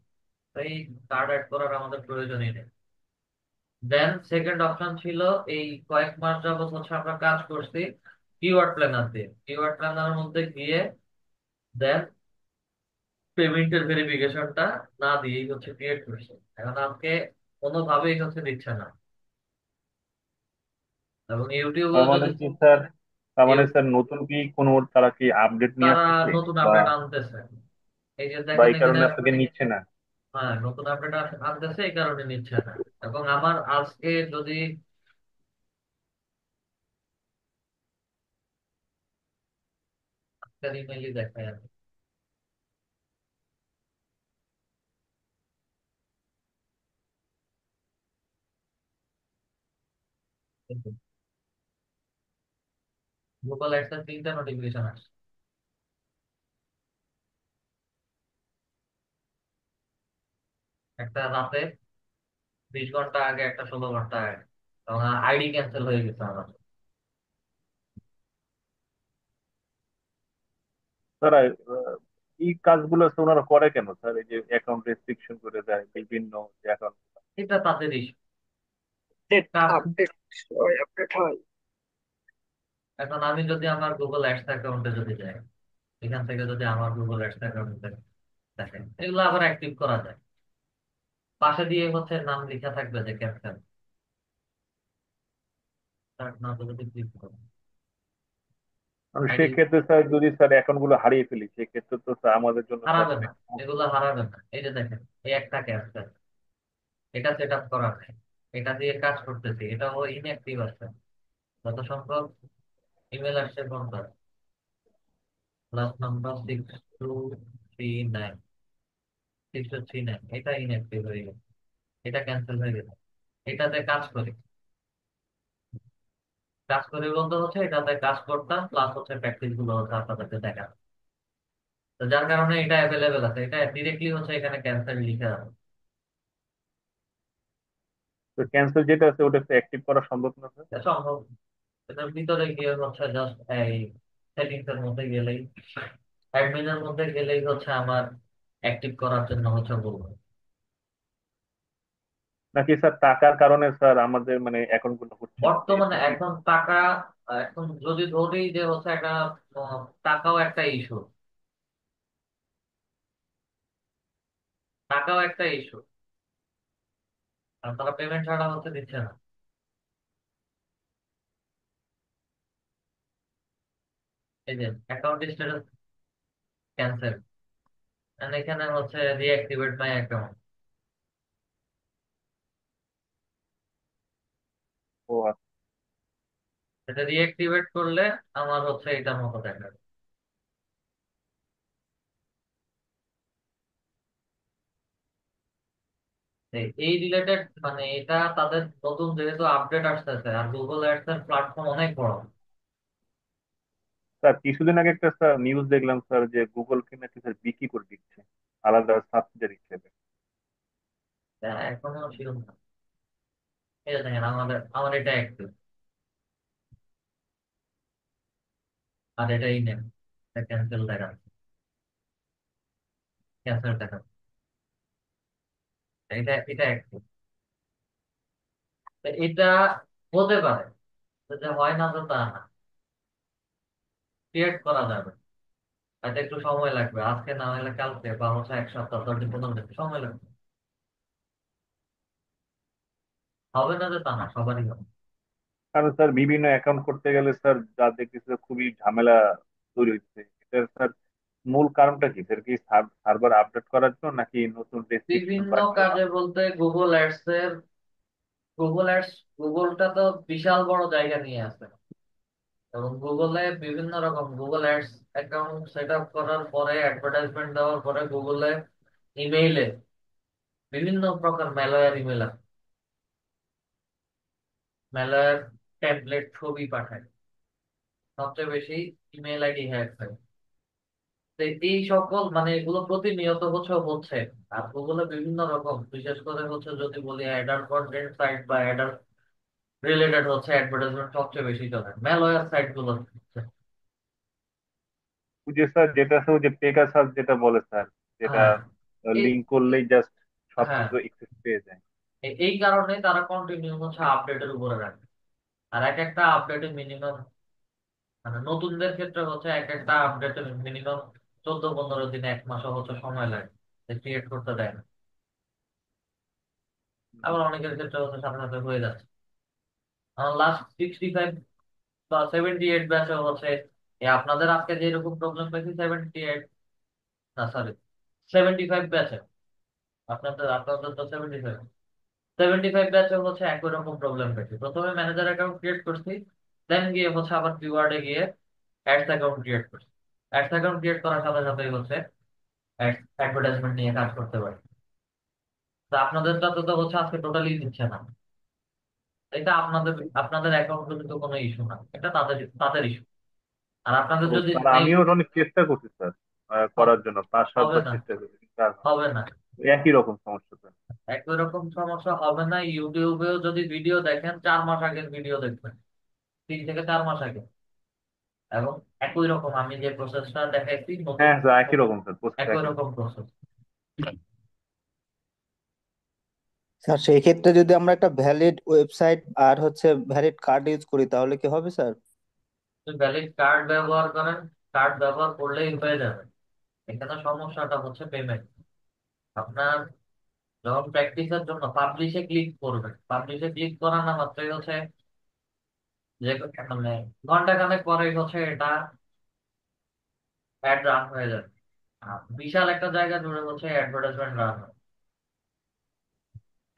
তো এই কার্ড অ্যাড করার আমাদের প্রয়োজনই নেই। দেন সেকেন্ড অপশন ছিল, এই কয়েক মাস যাবত হচ্ছে আমরা কাজ করছি কিওয়ার্ড প্ল্যানার দিয়ে। কিওয়ার্ড প্ল্যানারের মধ্যে গিয়ে দেন পেমেন্টের ভেরিফিকেশনটা না দিয়েই হচ্ছে ক্রিয়েট করছে। এখন আমাকে কোনোভাবেই হচ্ছে দিচ্ছে না। এবং ইউটিউবেও তার মানে যদি কি স্যার, তার মানে ইউ- স্যার নতুন কি কোনো তারা কি আপডেট নিয়ে তারা আসতেছে, নতুন বা আপডেট আনতেছে। এই যে বা দেখেন এই এখানে, কারণে আপনাকে নিচ্ছে না? হ্যাঁ নতুন আপডেট আনতেছে, এই কারণে নিচ্ছে না। এবং আমার আজকে যদি আজকের ইমেইলই দেখায় আমি, গুগল অ্যাডসেন্স 3টা নোটিফিকেশন আসছে। একটা রাতে 20 ঘন্টা আগে, একটা 16 ঘন্টা আগে। তখন আইডি ক্যান্সেল হয়ে গেছে আমার। স্যার এই কাজগুলো স্যার ওনারা করে কেন স্যার? এই যে অ্যাকাউন্ট রেস্ট্রিকশন করে দেয় বিভিন্ন যে অ্যাকাউন্ট। এটা তাদের ইস্যু। আপডেট হয়, আপডেট হয়। এখন আমি যদি আমার গুগল অ্যাডস অ্যাকাউন্টে যদি যাই, এখান থেকে যদি আমার গুগল অ্যাডস অ্যাকাউন্টে দেখেন, এগুলো আবার অ্যাক্টিভ করা যায়। পাশে দিয়ে হচ্ছে নাম লেখা থাকবে যে ক্যান্সেল। স্টার্ট নাও যদি ক্লিক করো, আমি আইডি সেক্ষেত্রে স্যার যদি স্যার অ্যাকাউন্ট গুলো হারিয়ে ফেলি, সেক্ষেত্রে তো স্যার আমাদের জন্য স্যার হারাবে না, অনেক এগুলো হারাবে না। এই যে দেখেন, এই একটা ক্যান্সেল, এটা সেট আপ করা নেই, এটা দিয়ে কাজ করতেছি, এটাও ইনঅ্যাক্টিভ আছে। যত সম্ভব ইমেল আসছে কোনটা, লাস্ট নাম্বার 6239, এটা ইনঅ্যাক্টিভ হয়ে গেছে, এটা ক্যান্সেল হয়ে গেছে। এটাতে কাজ করি, কাজ করি বলতে হচ্ছে এটাতে কাজ করতাম, প্লাস হচ্ছে প্র্যাকটিস গুলো হচ্ছে আপনাদেরকে দেখা। তো যার কারণে এটা অ্যাভেলেবেল আছে, এটা ডিরেক্টলি হচ্ছে এখানে ক্যান্সেল লিখে আছে। তো ক্যান্সেল যেটা আছে ওটা অ্যাক্টিভ করা সম্ভব না স্যার? এটা সম্ভব। এটার ভিতরে গিয়ে হচ্ছে জাস্ট এই সেটিংস এর মধ্যে গেলেই, অ্যাডমিনের মধ্যে গেলেই হচ্ছে আমার অ্যাক্টিভ করার জন্য হচ্ছে বলবো। নাকি স্যার টাকার কারণে স্যার আমাদের মানে অ্যাকাউন্ট গুলো হচ্ছে না, বর্তমানে এরকম কি? এখন টাকা, এখন যদি ধরি যে হচ্ছে একটা টাকাও একটা ইস্যু, টাকাও একটা ইস্যু, কারণ তারা পেমেন্ট ছাড়া হচ্ছে দিচ্ছে না। এই যে অ্যাকাউন্ট স্ট্যাটাস ক্যান্সেল, এখানে হচ্ছে রিঅ্যাক্টিভেট মাই অ্যাকাউন্ট। ও আচ্ছা। এটা রিঅ্যাক্টিভেট করলে আমার হচ্ছে এটার মতো দেখাবে। এই রিলেটেড মানে এটা তাদের নতুন যেহেতু আপডেট আসতেছে, আর গুগল অ্যাডস এর প্ল্যাটফর্ম অনেক বড়। স্যার কিছুদিন আগে একটা স্যার নিউজ দেখলাম স্যার যে গুগল কে নাকি স্যার বিক্রি করে দিচ্ছে আলাদা সাবসিডারি হিসেবে। এখনো শিওর না। এই যে দেখেন, আমার এটা অ্যাক্টিভ, আর এটাই নেই, ক্যান্সেল দেখাচ্ছে, ক্যান্সেল দেখাচ্ছে। এটা এটা একটি। তো এটা হতে পারে, তো যে হয় না তো তা না, ক্রিয়েট করা যাবে। হয়তো একটু সময় লাগবে, আজকে না হলে কালকে, বা হচ্ছে 1 সপ্তাহ, 10 দিন, 15 দিন সময় লাগবে। হবে না যে তা না, সবারই হবে। কারণ স্যার বিভিন্ন অ্যাকাউন্ট করতে গেলে স্যার যা দেখতেছি যে খুবই ঝামেলা তৈরি হচ্ছে। এটা স্যার মূল কারণটা কি স্যার? কি সার্ভার আপডেট করার জন্য, নাকি নতুন রেস্ট্রিকশন বিভিন্ন বা নিয়ম কাজে আছে? বলতে গুগল অ্যাডস এর, গুগল অ্যাডস, গুগলটা তো বিশাল বড় জায়গা নিয়ে আছে, এবং গুগলে বিভিন্ন রকম Google ads account set up করার পরে, অ্যাডভার্টাইজমেন্ট দেওয়ার পরে, গুগলে ইমেইলে বিভিন্ন প্রকার ম্যালওয়্যার ইমেল আছে, ম্যালওয়্যার টেমপ্লেট ছবি পাঠায়, সবচেয়ে বেশি ইমেল আইডি হ্যাক হয়। তো এই সকল মানে এগুলো প্রতিনিয়ত হচ্ছে। আর গুগলে বিভিন্ন রকম, বিশেষ করে হচ্ছে যদি বলি অ্যাডার কন্টেন্ট সাইট বা অ্যাডার রিলেটেড হচ্ছে অ্যাডভার্টাইজমেন্ট সবচেয়ে বেশি চলে ম্যালওয়্যার সাইট গুলো হচ্ছে। ওই যে স্যার যেটা আছে, ওই যে পেগাসাস যেটা বলে স্যার, যেটা হ্যাঁ, এই লিঙ্ক করলেই জাস্ট হ্যাঁ, সবকিছু অ্যাক্সেস পেয়ে যায়। এই কারণে তারা কন্টিনিউ হচ্ছে আপডেটের উপরে রাখে। আর এক একটা আপডেটে মিনিমাম, মানে নতুনদের ক্ষেত্রে হচ্ছে এক একটা আপডেটে মিনিমাম 14-15 দিন, 1 মাসও হচ্ছে সময় লাগে, ক্রিয়েট করতে দেয় না। আবার অনেকের ক্ষেত্রে হচ্ছে সাথে সাথে হয়ে যাচ্ছে। আমার লাস্ট 65 বা 78 ব্যাচে হচ্ছে আপনাদের আজকে যেরকম প্রবলেম পেয়েছি 78, না সরি, 75 ব্যাচে, আপনাদের আপনাদের তো 75 ব্যাচে হচ্ছে একই রকম প্রবলেম পেয়েছি। প্রথমে ম্যানেজার অ্যাকাউন্ট ক্রিয়েট করছি, দেন গিয়ে হচ্ছে আবার কিওয়ার্ডে গিয়ে অ্যাডস অ্যাকাউন্ট ক্রিয়েট করছি। অ্যাডস অ্যাকাউন্ট ক্রিয়েট করার সাথে সাথেই হচ্ছে অ্যাডভার্টাইজমেন্ট নিয়ে কাজ করতে পারি। তো আপনাদেরটা তো হচ্ছে আজকে টোটালি দিচ্ছে না। এটা আপনাদের আপনাদের অ্যাকাউন্ট কিন্তু কোনো ইস্যু না, এটা তাদের তাদের ইস্যু। আর আপনাদের ও যদি স্যার, এই আমিও অনেক চেষ্টা করছি স্যার হ- করার জন্য, 5-7 হবে বার না, চেষ্টা করছি, কিন্তু আর হয় হবে না। না, একই রকম সমস্যা স্যার। একই রকম সমস্যা হবে না। ইউটিউবেও যদি ভিডিও দেখেন, 4 মাস আগের ভিডিও দেখবেন, 3 থেকে 4 মাস আগে, এবং একই রকম আমি যে প্রসেসটা দেখাইছি নতুন, হ্যাঁ স্যার, একই রকম স্যার, প্রসেস একই একই রকম। রকম প্রসেস। স্যার সেই ক্ষেত্রে যদি আমরা একটা ভ্যালিড ওয়েবসাইট আর হচ্ছে ভ্যালিড কার্ড ইউজ করি তাহলে কি হবে স্যার? ভ্যালিড কার্ড ব্যবহার করেন, কার্ড ব্যবহার করলেই হয়ে যাবে। এখানে সমস্যাটা হচ্ছে পেমেন্ট। আপনার যখন প্র্যাকটিসের জন্য পাবলিশে ক্লিক করবেন, পাবলিশে ক্লিক করা না মাত্রই হচ্ছে যে মানে ঘন্টা খানেক পরেই হচ্ছে এটা অ্যাড রান হয়ে যাবে। বিশাল একটা জায়গা জুড়ে হচ্ছে অ্যাডভার্টাইজমেন্ট রান হয়,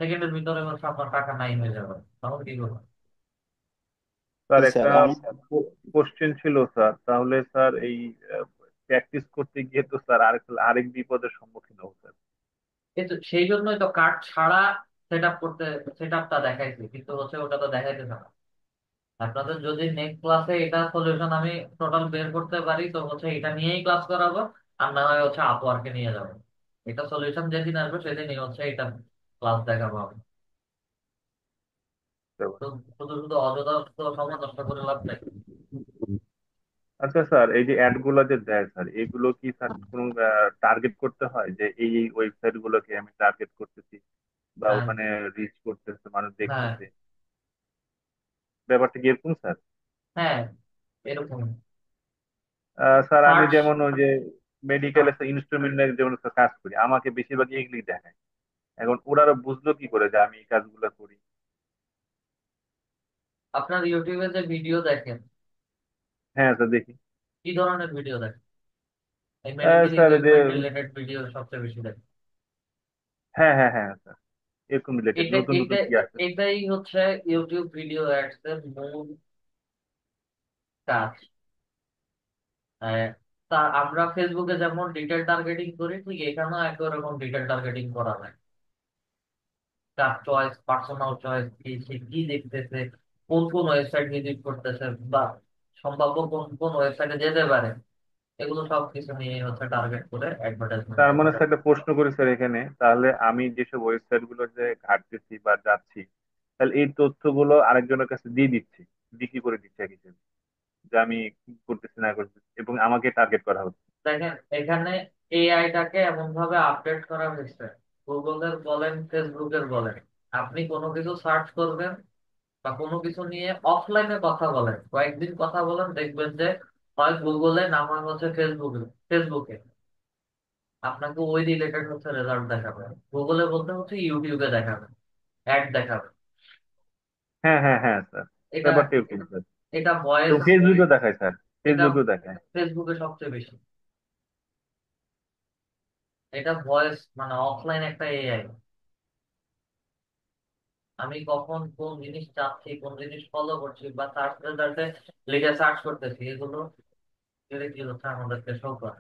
সেকেন্ডের ভিতরে হচ্ছে আপনার টাকা নাই হয়ে যাবে। তখন কি করবেন? স্যার জি স্যার একটা আমি কোশ্চেন ছিল স্যার, তাহলে স্যার এই প্র্যাকটিস করতে গিয়ে তো স্যার আরেক আরেক বিপদের সম্মুখীন হবো স্যার। কিন্তু সেই জন্যই তো কার্ড ছাড়া সেট আপ করতে, সেট আপটা দেখাইছি, কিন্তু হচ্ছে ওটা তো দেখাইতেছে না। আপনাদের যদি নেক্সট ক্লাসে এটা সলিউশন আমি টোটাল বের করতে পারি, তো হচ্ছে এটা নিয়েই ক্লাস করাবো। আর না হয় হচ্ছে আপওয়ার্কে নিয়ে যাবো। এটা সলিউশন যেদিন আসবে সেদিনই হচ্ছে এটা ক্লাস দেখাবো আমি। তো শুধু শুধু অযথা তো সময় নষ্ট করে লাভ নেই। আচ্ছা স্যার, এই যে অ্যাড গুলো যে দেয় স্যার, এগুলো কি স্যার কোনো টার্গেট করতে হয়, যে এই ওয়েবসাইট গুলোকে আমি টার্গেট করতেছি বা হ্যাঁ, ওখানে রিচ করতেছে, মানুষ হ্যাঁ, দেখতেছে, ব্যাপারটা কি এরকম স্যার? হ্যাঁ, এরকম স্যার আমি সার্চ। যেমন ওই যে মেডিকেল ইনস্ট্রুমেন্টের যেমন স্যার কাজ করি, আমাকে বেশিরভাগ এগুলি দেখায়। এখন ওরা বুঝলো কি করে যে আমি এই কাজগুলো করি? আপনার ইউটিউবে যে ভিডিও দেখেন, হ্যাঁ স্যার, দেখি। কি ধরনের ভিডিও দেখেন? এই মেডিকেল স্যার এই যে, ইকুইপমেন্ট রিলেটেড ভিডিও সবচেয়ে বেশি দেখেন। হ্যাঁ হ্যাঁ হ্যাঁ স্যার, এরকম রিলেটেড এটা নতুন এটা নতুন কি আছে? এটাই হচ্ছে ইউটিউব ভিডিও অ্যাডস এর মূল কাজ। আহ, তা আমরা ফেসবুকে যেমন ডিটেল টার্গেটিং করি, ঠিক এখানেও একই রকম ডিটেল টার্গেটিং করা হয়। তার চয়েস, পার্সোনাল চয়েস, কি সে কি দেখতেছে, কোন কোন ওয়েবসাইট ভিজিট করতেছে, বা সম্ভাব্য কোন কোন ওয়েবসাইটে যেতে পারে, এগুলো সব কিছু নিয়ে হচ্ছে টার্গেট করে অ্যাডভার্টাইজমেন্ট তার করা মানে হয়। স্যার একটা প্রশ্ন করি স্যার এখানে, তাহলে আমি যেসব ওয়েবসাইট গুলো যে ঘাটতেছি বা যাচ্ছি, তাহলে এই তথ্যগুলো আরেকজনের কাছে দিয়ে দিচ্ছি, বিক্রি করে দিচ্ছি এক হিসেবে, যে আমি কি করতেছি না করতেছি, এবং আমাকে টার্গেট করা হচ্ছে। দেখেন, এখানে এআইটাকে এমন ভাবে আপডেট করা হয়েছে গুগলের বলেন ফেসবুকের বলেন, আপনি কোনো কিছু সার্চ করবেন বা কোনো কিছু নিয়ে অফলাইনে কথা বলেন, কয়েকদিন কথা বলেন, দেখবেন যে হয় গুগলে নামান হচ্ছে ফেসবুকে, ফেসবুকে আপনাকে ওই রিলেটেড হচ্ছে রেজাল্ট দেখাবে, গুগলে বলতে হচ্ছে ইউটিউবে দেখাবে, অ্যাড দেখাবে। হ্যাঁ হ্যাঁ হ্যাঁ স্যার, এটা ব্যাপারটা এরকম স্যার। এটা এবং ভয়েস, ফেসবুকেও দেখায় স্যার, এটা ফেসবুকেও দেখায়। ফেসবুকে সবচেয়ে বেশি। এটা ভয়েস মানে অফলাইন একটা এআই। আমি কখন কোন জিনিস চাচ্ছি, কোন জিনিস ফলো করছি বা সার্চ রেজাল্টে লিখে সার্চ করতেছি, এগুলো ডিরেক্টলি হচ্ছে আমাদেরকে শো করে।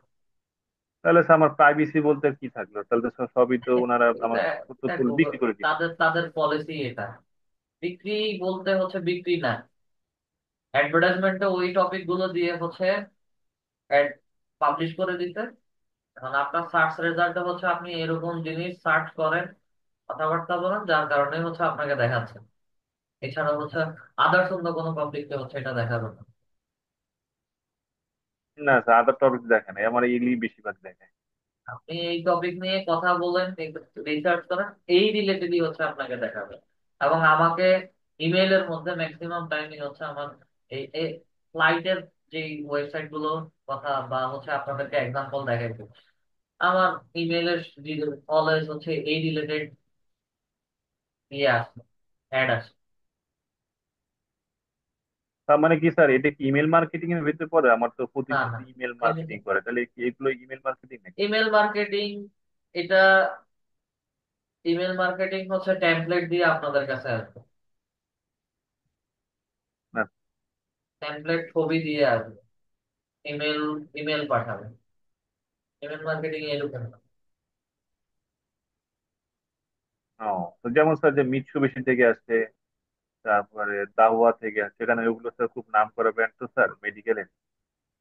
তাহলে স্যার আমার প্রাইভেসি বলতে কি থাকলো? তাহলে তো সবই তো ওনারা এটা আমার এটা তথ্যগুলো গুগল, বিক্রি করে দিবে। তাদের তাদের পলিসি এটা। বিক্রি বলতে হচ্ছে বিক্রি না, অ্যাডভার্টাইজমেন্টে ওই টপিক গুলো দিয়ে হচ্ছে অ্যাড পাবলিশ করে দিতে। এখন আপনার সার্চ রেজাল্টে হচ্ছে আপনি এরকম জিনিস সার্চ করেন, কথাবার্তা বলেন, যার কারণে হচ্ছে আপনাকে দেখাচ্ছে। এছাড়া হচ্ছে আদার্স অন্য কোনো পাবলিককে হচ্ছে এটা দেখাবে না। না স্যার, আদার টপিক দেখে না, আমার এগুলি বেশিরভাগ দেখে। আপনি এই টপিক নিয়ে কথা বলেন, রিসার্চ করেন, এই রিলেটেডই হচ্ছে আপনাকে দেখাবে। এবং আমাকে ইমেইলের মধ্যে ম্যাক্সিমাম টাইমই হচ্ছে আমার এই ফ্লাইটের যে ওয়েবসাইট গুলো কথা বা হচ্ছে আপনাদেরকে এক্সাম্পল দেখাইছে, আমার ইমেইলের অলওয়েজ হচ্ছে এই রিলেটেড ইয়ে আসে, অ্যাড আসে। তার মানে কি স্যার, এটা কি ইমেল মার্কেটিং এর ভিতরে পড়ে? আমার তো না প্রতিদিন না, ইমেল মার্কেটিং করে, তাহলে কি এগুলো ইমেল মার্কেটিং নাকি? ইমেল মার্কেটিং, এটা ইমেল মার্কেটিং হচ্ছে টেমপ্লেট দিয়ে আপনাদের কাছে আসবে, না। টেমপ্লেট ছবি দিয়ে আসবে, ইমেল ইমেল পাঠাবে। ইমেল মার্কেটিং এরকম না। ও, তো যেমন স্যার যে মিৎসুবিশি থেকে আসছে, তারপরে দাহুয়া থেকে আসছে, সেখানে ওগুলো স্যার খুব নাম করা ব্র্যান্ড তো স্যার মেডিকেলের।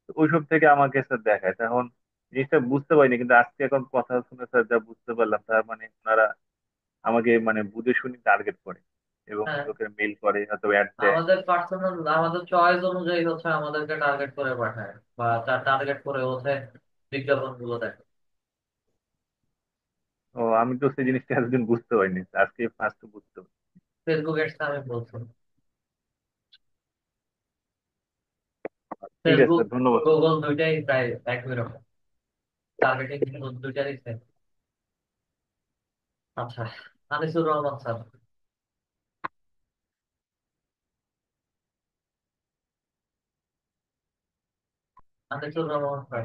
তো ওইসব থেকে আমাকে স্যার দেখায়। তো এখন জিনিসটা বুঝতে পারিনি, কিন্তু আজকে এখন কথা শুনে স্যার যা বুঝতে পারলাম, তার মানে ওনারা আমাকে মানে বুঝে শুনি টার্গেট করে এবং হ্যাঁ, লোকের মেল করে, হয়তো অ্যাড দেয়। আমাদের পার্সোনাল, আমাদের চয়েস অনুযায়ী হচ্ছে আমাদেরকে টার্গেট করে পাঠায় বা তার টার্গেট করে হচ্ছে বিজ্ঞাপন গুলো দেখে। ও, আমি তো সেই জিনিসটা এতদিন বুঝতে পারিনি, আজকে ফার্স্ট বুঝতে পারছি। ফেসবুক এর আমি বলছি, ঠিক আছে ফেসবুক স্যার, ধন্যবাদ। গুগল দুইটাই প্রায় একই রকম, টার্গেটিং কিন্তু দুইটারই same। আচ্ছা, Anisur Rahman sir, Anisur Rahman sir,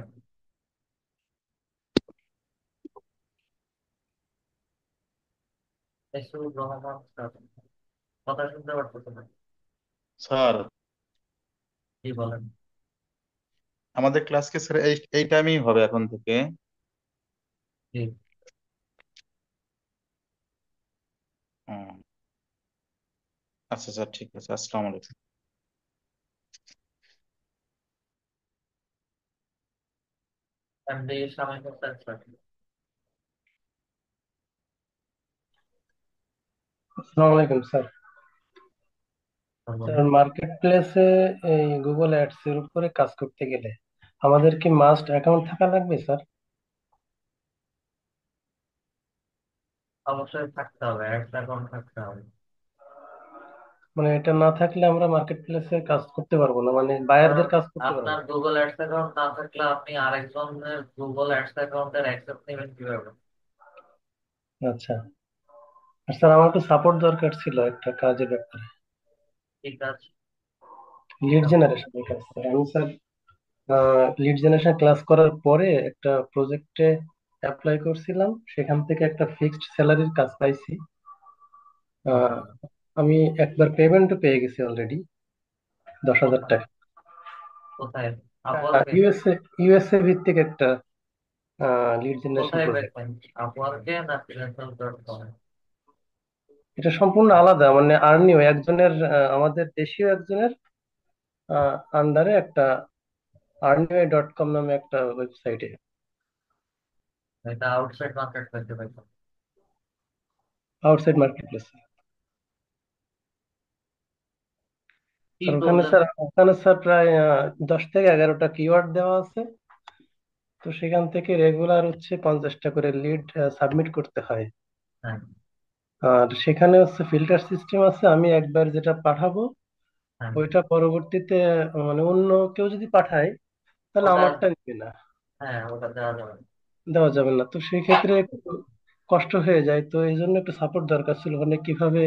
Anisur Rahman sir, কথা শুনতে পারতেছেন না? স্যার, কি বলেন? আমাদের ক্লাস কি স্যার এই টাইমেই হবে এখন থেকে? জি, হুম, আচ্ছা স্যার, ঠিক আছে, আসসালামু আলাইকুম। MD Shamim Hossain sir. আসসালামু আলাইকুম স্যার। স্যার, বলেন। মার্কেট প্লেসে এই গুগল অ্যাডস এর উপরে কাজ করতে গেলে আমাদের কি মাস্ট অ্যাকাউন্ট থাকা লাগবে স্যার? অবশ্যই থাকতে হবে, একটা অ্যাকাউন্ট থাকতে হবে। মানে এটা না থাকলে আমরা মার্কেট প্লেসে কাজ করতে পারবো না, মানে কারণ বায়ারদের কাজ করতে পারবো আপনার না। গুগল অ্যাডস অ্যাকাউন্ট না থাকলে আপনি আরেকজনের গুগল অ্যাডস অ্যাকাউন্টের অ্যাক্সেস নেবেন কিভাবে? আচ্ছা। আর স্যার, আমার একটু সাপোর্ট দরকার ছিল একটা কাজের ব্যাপারে, ঠিক আছে। লিড জেনারেশনের কাজ। স্যার, আমি স্যার লিড জেনারেশন ক্লাস করার পরে একটা প্রজেক্টে অ্যাপ্লাই করছিলাম, সেখান থেকে একটা ফিক্সড স্যালারির কাজ পাইছি। আহ, আচ্ছা, আমি একবার পেমেন্টও পেয়ে গেছি অলরেডি, 10,000 টাকা। কোথায়? আপওয়ার্কে? ইউএসএ ভিত্তিক একটা লিড জেনারেশন কোথায় প্রজেক্ট। পেতেন, আপওয়ার্কে না freelancer.com? এটা সম্পূর্ণ আলাদা, মানে আর্নিও একজনের, আমাদের দেশীয় একজনের আন্ডারে একটা আর্নিও.কম নামে একটা ওয়েবসাইটে। এটা আউটসাইড মার্কেট পেতে পাইতেন। Outside marketplace. কি স্যার, ওখানে প্রবলেম? স্যার ওখানে স্যার প্রায় 10 থেকে 11টা কিওয়ার্ড দেওয়া আছে। তো সেখান থেকে রেগুলার হচ্ছে 50টা করে লিড সাবমিট করতে হয়। হ্যাঁ, আর সেখানে হচ্ছে ফিল্টার সিস্টেম আছে, আমি একবার যেটা পাঠাবো হ্যাঁ। ওইটা পরবর্তীতে মানে অন্য কেউ যদি পাঠায় তাহলে ওটা, আমারটা নিবে না, হ্যাঁ, ওটা দেওয়া যাবে না। দেওয়া যাবে না। তো সেই ক্ষেত্রে একটু কষ্ট হয়ে যায়, তো এই জন্য একটু সাপোর্ট দরকার ছিল, মানে কিভাবে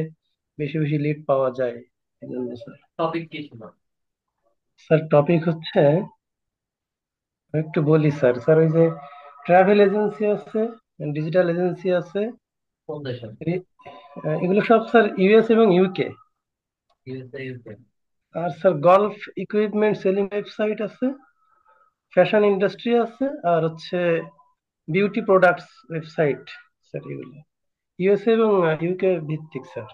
বেশি বেশি লিড পাওয়া যায় এই জন্য স্যার। টপিক কি ছিল? স্যার টপিক হচ্ছে, একটু বলি স্যার, স্যার ওই যে ট্রাভেল এজেন্সি আছে, ডিজিটাল এজেন্সি আছে, কোন দেশে? এগুলো সব স্যার ইউএস এবং ইউকে। USA, UK? আর sir golf equipment selling website আছে, ফ্যাশন ইন্ডাস্ট্রি আছে, আর হচ্ছে বিউটি প্রোডাক্টস ওয়েবসাইট স্যার, এগুলো ইউএসএ এবং ইউকে ভিত্তিক স্যার।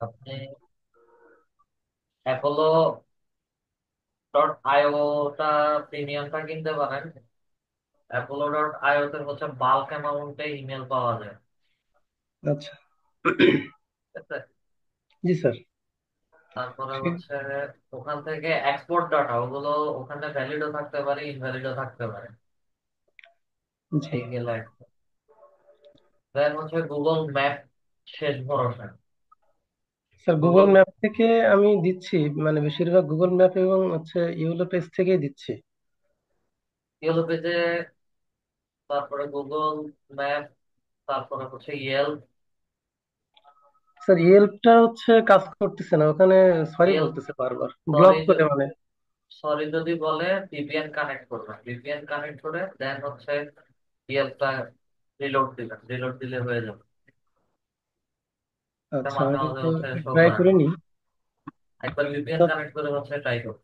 আপনি অ্যাপোলো .io টা প্রিমিয়ামটা কিনতে পারেন। Apollo.io তে হচ্ছে বাল্ক অ্যামাউন্টে ইমেল পাওয়া যায়। আচ্ছা। ঠিক আছে? জি স্যার। তারপরে হচ্ছে ওখান থেকে এক্সপোর্ট ডাটা, ওগুলো ওখানে ভ্যালিডও থাকতে পারে, ইনভ্যালিডও থাকতে পারে। জি এই গেলে দেন হচ্ছে গুগল ম্যাপ শেষ ভরসা। স্যার, গুগল গুগল ম্যাপ থেকে আমি দিচ্ছি, মানে বেশিরভাগ গুগল ম্যাপ এবং হচ্ছে ইউলো পেজ থেকেই দিচ্ছি। ইয়েলো পেজে, তারপরে গুগল ম্যাপ, তারপরে হচ্ছে ইয়েল্প। স্যার ইয়েল্পটা হচ্ছে কাজ করতেছে না, ওখানে সরি ইয়েল্প, বলতেছে বারবার, ব্লক সরি, করে মানে। সরি যদি বলে ভিপিএন কানেক্ট করবেন, ভিপিএন কানেক্ট করে দেন হচ্ছে ইয়েল্পটা রিলোড দিবেন, রিলোড দিলে হয়ে যাবে। এটা আচ্ছা, মাঝে আমি মাঝে তো হচ্ছে শো ট্রাই করে করে না। নিই। একবার ভিপিএন কানেক্ট করে হচ্ছে ট্রাই করুন।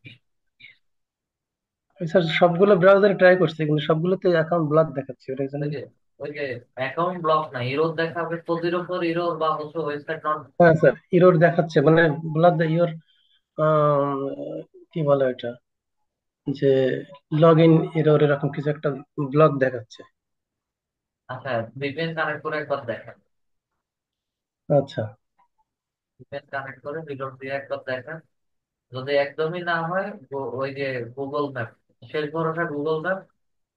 স্যার সবগুলো ব্রাউজারে ট্রাই করছি, কিন্তু সবগুলোতে অ্যাকাউন্ট ব্লক দেখাচ্ছে, ওটার জন্য। ওই যে, ওই যে অ্যাকাউন্ট ব্লক না, ইরোর দেখাবে, প্রতির উপর ইরোর, বা হচ্ছে ওয়েবসাইট নট। হ্যাঁ স্যার, ইরোর দেখাচ্ছে, মানে ব্লক দ্য ইওর, কি বলে এটা, যে লগ ইন এরর এরকম কিছু একটা ব্লক দেখাচ্ছে। আচ্ছা, ভিপিএন কানেক্ট করে একবার দেখেন। আচ্ছা। ভিপিএন কানেক্ট করে রিলোড দিয়ে একবার দেখেন। যদি একদমই না হয়, ওই যে গুগল ম্যাপ শেষ ভরসা, গুগল ম্যাপ।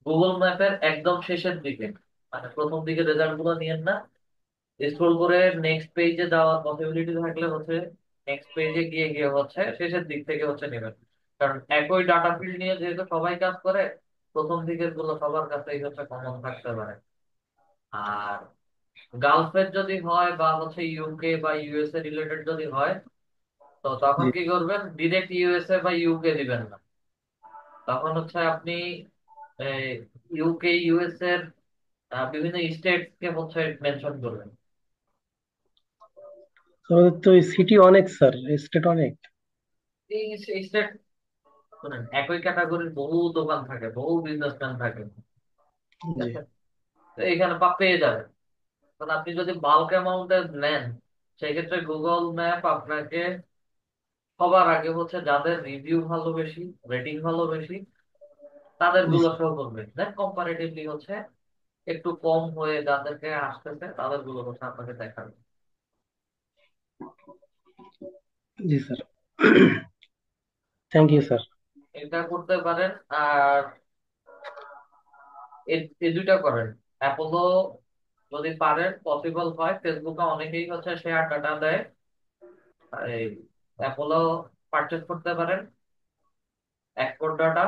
গুগল ম্যাপের একদম শেষের দিকে, মানে প্রথম দিকে রেজাল্ট গুলো নিয়েন না, স্ক্রল করে নেক্সট পেজে যাওয়ার পসিবিলিটি থাকলে হচ্ছে নেক্সট পেজে গিয়ে গিয়ে হচ্ছে শেষের দিক থেকে হচ্ছে নেবেন। কারণ একই ডাটা ফিল্ড নিয়ে যেহেতু সবাই কাজ করে, প্রথম দিকের গুলো সবার কাছেই হচ্ছে কমন থাকতে পারে। আর গালফের যদি হয় বা হচ্ছে ইউকে বা ইউএসএ রিলেটেড যদি হয়, তো তখন জি কি করবেন, ডিরেক্ট ইউএসএ বা ইউকে দিবেন না। তখন হচ্ছে আপনি ইউকে ইউএস এর বিভিন্ন স্টেট কে হচ্ছে মেনশন করবেন। স্যার, ওদের তো সিটি অনেক স্যার, স্টেট অনেক। এই স্টেট, শুনেন, একই ক্যাটাগরির বহু দোকান থাকে, বহু বিজনেসম্যান থাকে। ঠিক জি আছে? তো এইখানে পেয়ে যাবেন। কারণ আপনি যদি বাল্ক অ্যামাউন্টে নেন, সেক্ষেত্রে গুগল ম্যাপ আপনাকে সবার আগে হচ্ছে যাদের রিভিউ ভালো বেশি, রেটিং ভালো বেশি, তাদের জি গুলো স্যার। শো করবে। দেন কম্পারেটিভলি হচ্ছে একটু কম হয়ে যাদেরকে আসতেছে, তাদের গুলো হচ্ছে আপনাকে দেখাবে। জি স্যার। Thank you sir. এটা করতে পারেন। আর এই দুইটা করেন। অ্যাপোলো যদি পারেন, পসিবল হয়, ফেসবুকে অনেকেই হচ্ছে শেয়ার ডাটা দেয়, এই অ্যাপোলো পারচেজ করতে পারেন, এক্সপোর্ট ডাটা।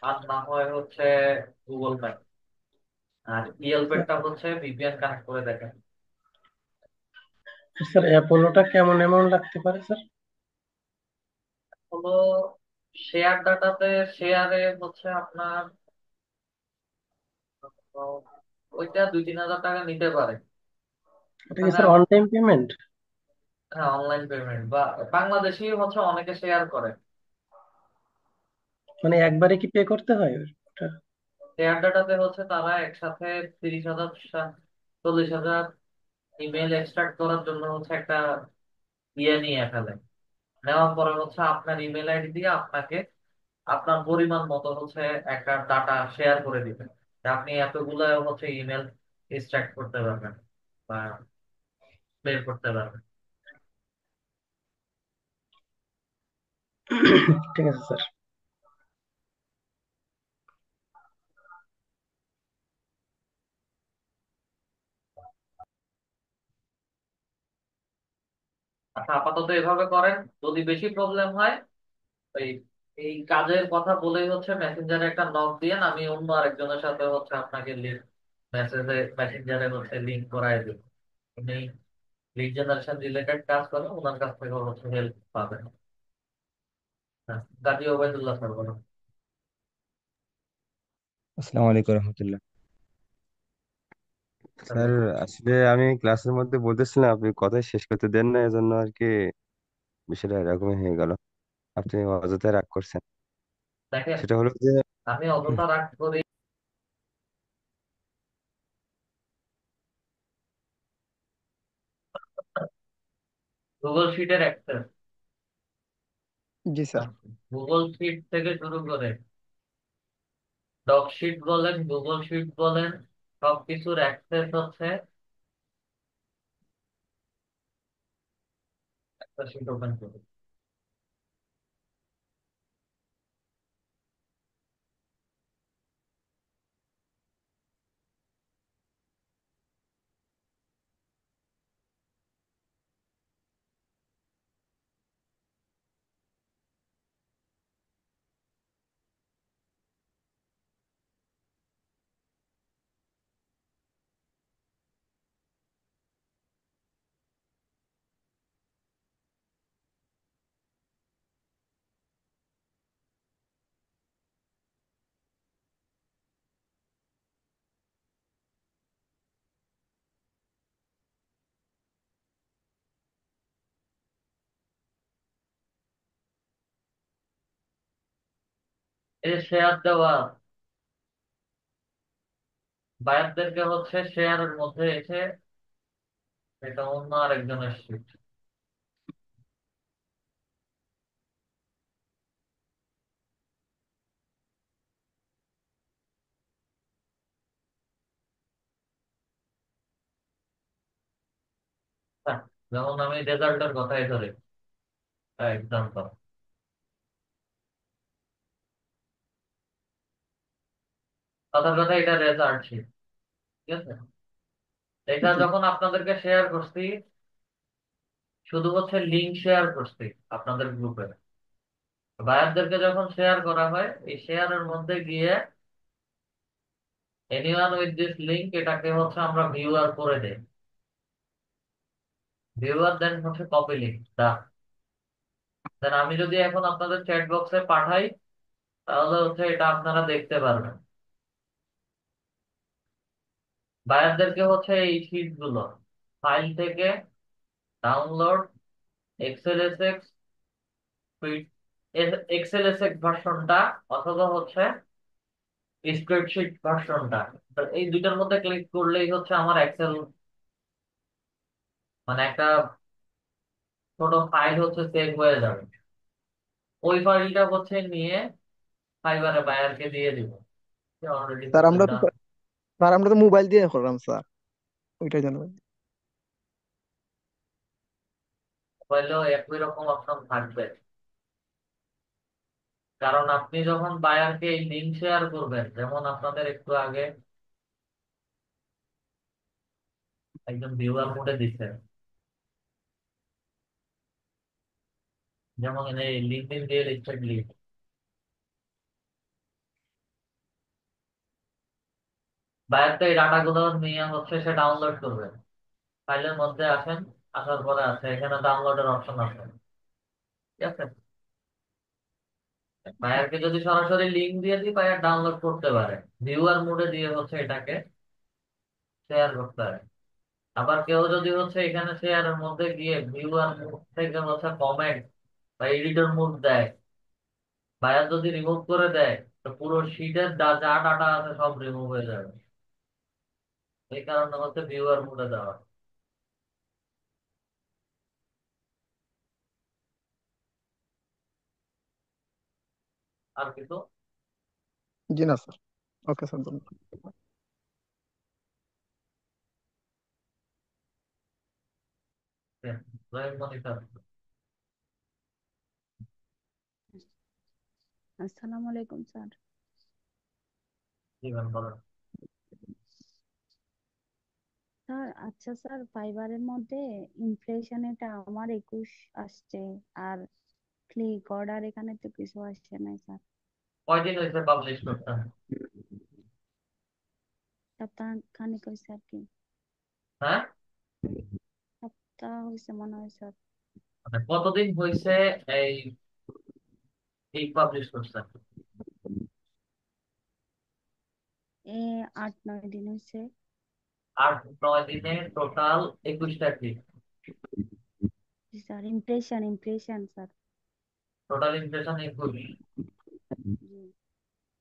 আর না হয় হচ্ছে গুগল ম্যাপ। আর ইয়েলপেরটা হচ্ছে ভিপিএন কানেক্ট করে দেখেন। স্যার অ্যাপোলোটা কেমন অ্যামাউন্ট লাগতে পারে স্যার? হলো শেয়ার ডাটাতে, শেয়ারে হচ্ছে আপনার আহ, ওইটা 2-3 হাজার টাকা নিতে পারে। এটা কি ওখানে স্যার অন টাইম পেমেন্ট? হ্যাঁ, অনলাইন পেমেন্ট, বা বাংলাদেশি হচ্ছে অনেকে শেয়ার করে। মানে একবারে কি পে করতে হয় ওটা? শেয়ার ডাটাতে হচ্ছে তারা একসাথে 30,000 40,000 ইমেল এক্সট্রাক্ট করার জন্য হচ্ছে একটা নিয়ে ফেলে। নেওয়ার পরে হচ্ছে আপনার ইমেল আইডি দিয়ে আপনাকে আপনার পরিমাণ মতো হচ্ছে একটা ডাটা শেয়ার করে দিবেন। আপনি এতগুলো হচ্ছে ইমেল এক্সট্রাক্ট করতে পারবেন বা বের করতে পারবেন। ঠিক আছে স্যার। আচ্ছা, আপাতত এভাবে করেন। যদি বেশি প্রবলেম হয়, ওই এই কাজের কথা বলেই হচ্ছে মেসেঞ্জারে একটা নক দিয়েন, আমি অন্য আরেকজনের সাথে হচ্ছে আপনাকে মেসেঞ্জারে হচ্ছে লিঙ্ক করাই দেব। উনি লিড জেনারেশন রিলেটেড কাজ করেন, ওনার কাছ থেকে হচ্ছে হেল্প পাবেন। হ্যাঁ, গাজী ওবায়দুল্লাহ স্যার বলুন। আসসালামু আলাইকুম রহমতুল্লাহ। স্যার, আসলে আমি ক্লাসের মধ্যে বলতেছিলাম, আপনি কথাই শেষ করতে দেন না, এজন্য আর কি বিষয়টা এরকমই হয়ে গেল। আপনি অযথাই রাগ করছেন। দেখেন, সেটা হলো যে আমি অযথা রাগ করি। গুগল শিটের অ্যাক্সেস, জি স্যার। গুগল শিট থেকে শুরু করে ডক শিট বলেন, গুগল শিট বলেন, সবকিছুর অ্যাক্সেস হচ্ছে একটা শিট ওপেন করে। এই শেয়ার দেওয়া, বায়ারদেরকে হচ্ছে শেয়ারের মধ্যে এসে এটা অন্য আরেকজনের শিট। হ্যাঁ, যেমন আমি রেজাল্টের কথাই ধরি এক্সাম্পল। কথার কথা এটা রেজাল্ট শিট, ঠিক আছে? এটা জি যখন আপনাদেরকে শেয়ার করছি, শুধু হচ্ছে লিঙ্ক শেয়ার করছি আপনাদের গ্রুপে। বায়ারদেরকে যখন শেয়ার করা হয়, এই শেয়ারের মধ্যে গিয়ে এনিওয়ান উইথ দিস লিঙ্ক, এটাকে হচ্ছে আমরা ভিউয়ার করে দেই। ভিউয়ার দেন হচ্ছে কপি লিঙ্ক দা। দেন আমি যদি এখন আপনাদের চ্যাট বক্সে পাঠাই, তাহলে হচ্ছে এটা আপনারা দেখতে পারবেন। বায়ারদেরকে হচ্ছে এই শীট গুলো ফাইল থেকে download, Excel S X, Excel S X ভার্সনটা অথবা হচ্ছে স্প্রেডশিট ভার্সনটা, এই দুইটার মধ্যে ক্লিক করলেই হচ্ছে আমার এক্সেল, মানে একটা ছোট ফাইল হচ্ছে সেভ হয়ে যাবে। ওই ফাইলটা হচ্ছে নিয়ে ফাইবারে বায়ারকে দিয়ে দিব। অলরেডি স্যার, হচ্ছে আমরা তো ডান। স্যার আমরা তো মোবাইল দিয়ে করলাম স্যার, ওইটাই জানো। মোবাইলেও একই রকম অপশন থাকবে, কারণ আপনি যখন বায়ারকে এই লিঙ্ক শেয়ার করবেন, যেমন আপনাদের একটু আগে একজন ভিউয়ার মোডে দিচ্ছেন, যেমন এই লিঙ্কডইন দিয়ে লিখছেন লিঙ্ক, বায়ার তো এই ডাটা গুলো নিয়ে হচ্ছে সে ডাউনলোড করবে। ফাইলের মধ্যে আসেন, আসার পরে আছে এখানে ডাউনলোডের অপশন আছে, ঠিক আছে? বায়ারকে যদি সরাসরি লিঙ্ক দিয়ে দিই, বায়ার ডাউনলোড করতে পারে। ভিউয়ার মোডে দিয়ে হচ্ছে এটাকে শেয়ার করতে পারে। আবার কেউ যদি হচ্ছে এখানে শেয়ারের মধ্যে গিয়ে ভিউয়ার মোড থেকে হচ্ছে কমেন্ট বা এডিটর মোড দেয়, বায়ার যদি রিমুভ করে দেয়, তো পুরো শিটের যা যা ডাটা আছে সব রিমুভ হয়ে যাবে। এই কারণে হচ্ছে ভিউয়ার মোডে দেওয়া। আর কিছু? জি না স্যার। ওকে স্যার, ধন্যবাদ। Join monitor. আসসালামু আলাইকুম স্যার। জীবন বলেন। স্যার আচ্ছা স্যার, ফাইবারের মধ্যে ইনফ্লেশন এটা আমার 21 আসছে, আর ক্লিক অর্ডার এখানে তো কিছু আসছে না স্যার। কয়দিন হয়েছে পাবলিশ করতে? সপ্তাহ খানিক হয়েছে আর কি। হ্যাঁ, সপ্তাহ হয়েছে মনে হয় স্যার। মানে কতদিন হয়েছে এই এই পাবলিশ করছে? এ 8-9 দিন হয়েছে। 8-9 দিনে টোটাল 21টা ক্লিক। জি sir, impression sir. Total impression 21। জি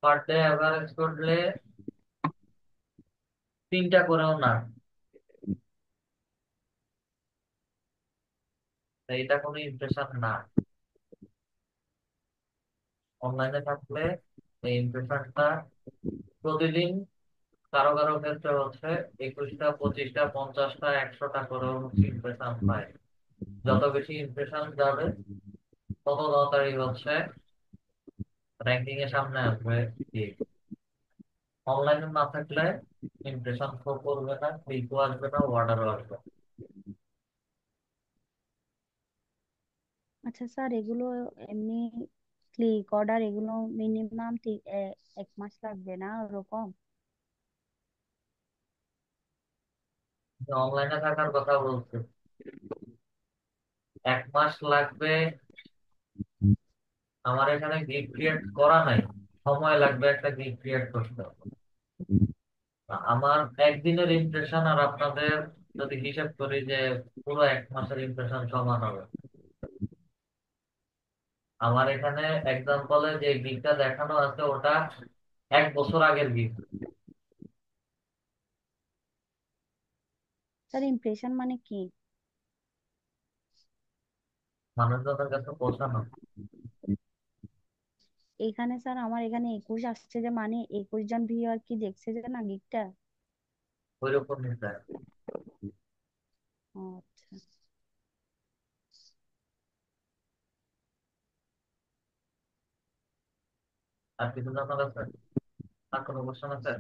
পার ডে অ্যাভারেজ করলে 3টা করেও না। তাই এটা কোনো ইমপ্রেশন না। অনলাইনে থাকলে এই ইমপ্রেশনটা প্রতিদিন কারো কারো ক্ষেত্রে হচ্ছে 21টা, 25টা, 50টা, 100টা করেও হচ্ছে ইমপ্রেশন পায়। যত বেশি ইমপ্রেশন যাবে তত তাড়াতাড়ি হচ্ছে র্যাঙ্কিং এর সামনে আসবে। অনলাইনে না থাকলে ইমপ্রেশন শো করবে না, ক্লিকও আসবে না, অর্ডারও আসবে না। আচ্ছা স্যার, এগুলো এমনি ক্লিক অর্ডার এগুলো মিনিমাম 1 মাস লাগবে না ওরকম? অনলাইনে থাকার কথা বলছে, 1 মাস লাগবে। আমার এখানে গিগ ক্রিয়েট করা নাই, সময় লাগবে একটা গিগ ক্রিয়েট করতে। আমার একদিনের ইমপ্রেশন আর আপনাদের যদি হিসাব করি যে পুরো 1 মাসের ইমপ্রেশন সমান হবে। আমার এখানে এক্সাম্পলে যে গিগটা দেখানো আছে ওটা 1 বছর আগের গিগ। স্যার ইমপ্রেশন মানে কি? মানুষজনের কাছে পৌঁছানো। এখানে স্যার আমার এখানে 21 আসছে, যে মানে 21 জন ভিউয়ার কি দেখছে যে না গিকটা? ওই রকম নিতে। আচ্ছা। আর কিছু জানার আছে? আর কোনো কোশ্চেন আছে?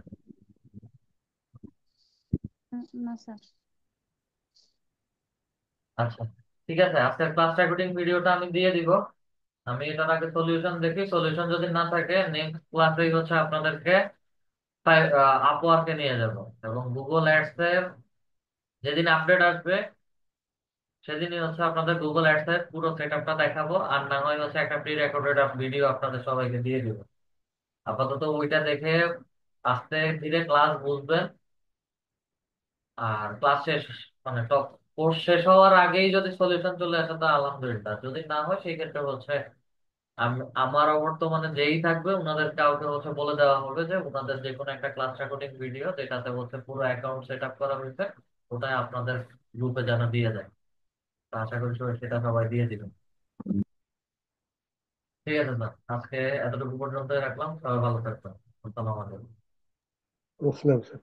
না স্যার। আচ্ছা, ঠিক আছে, আজকের ক্লাস রেকর্ডিং ভিডিওটা আমি দিয়ে দিব। আমি এটার আগে সলিউশন দেখি, সলিউশন যদি না থাকে নেক্সট ক্লাসেই হচ্ছে আপনাদেরকে আপওয়ার্কে নিয়ে যাব, এবং গুগল অ্যাডস এর যেদিন আপডেট আসবে সেদিনই হচ্ছে আপনাদের গুগল অ্যাডস এর পুরো সেটআপটা দেখাবো, আর না হয় হচ্ছে একটা প্রি রেকর্ডেড ভিডিও আপনাদের সবাইকে দিয়ে দিব। আপাতত ওইটা দেখে আস্তে ধীরে ক্লাস বুঝবেন। আর ক্লাস শেষ, মানে টপ কোর্স শেষ হওয়ার আগেই যদি সলিউশন চলে আসে তো আলহামদুলিল্লাহ, যদি না হয় সেই ক্ষেত্রে হচ্ছে আমার অবর্তমানে যেই থাকবে ওনাদের কাউকে হচ্ছে বলে দেওয়া হবে যে ওনাদের যে কোনো একটা ক্লাস রেকর্ডিং ভিডিও যেটাতে হচ্ছে পুরো অ্যাকাউন্ট সেট আপ করা হয়েছে ওটাই আপনাদের গ্রুপে যেন দিয়ে দেয়। তো আশা করি সবাই সেটা সবাই দিয়ে দিবেন। ঠিক আছে স্যার, আজকে এতটুকু পর্যন্ত রাখলাম, সবাই ভালো থাকবেন। আসসালামু আলাইকুম। বুঝলাম স্যার।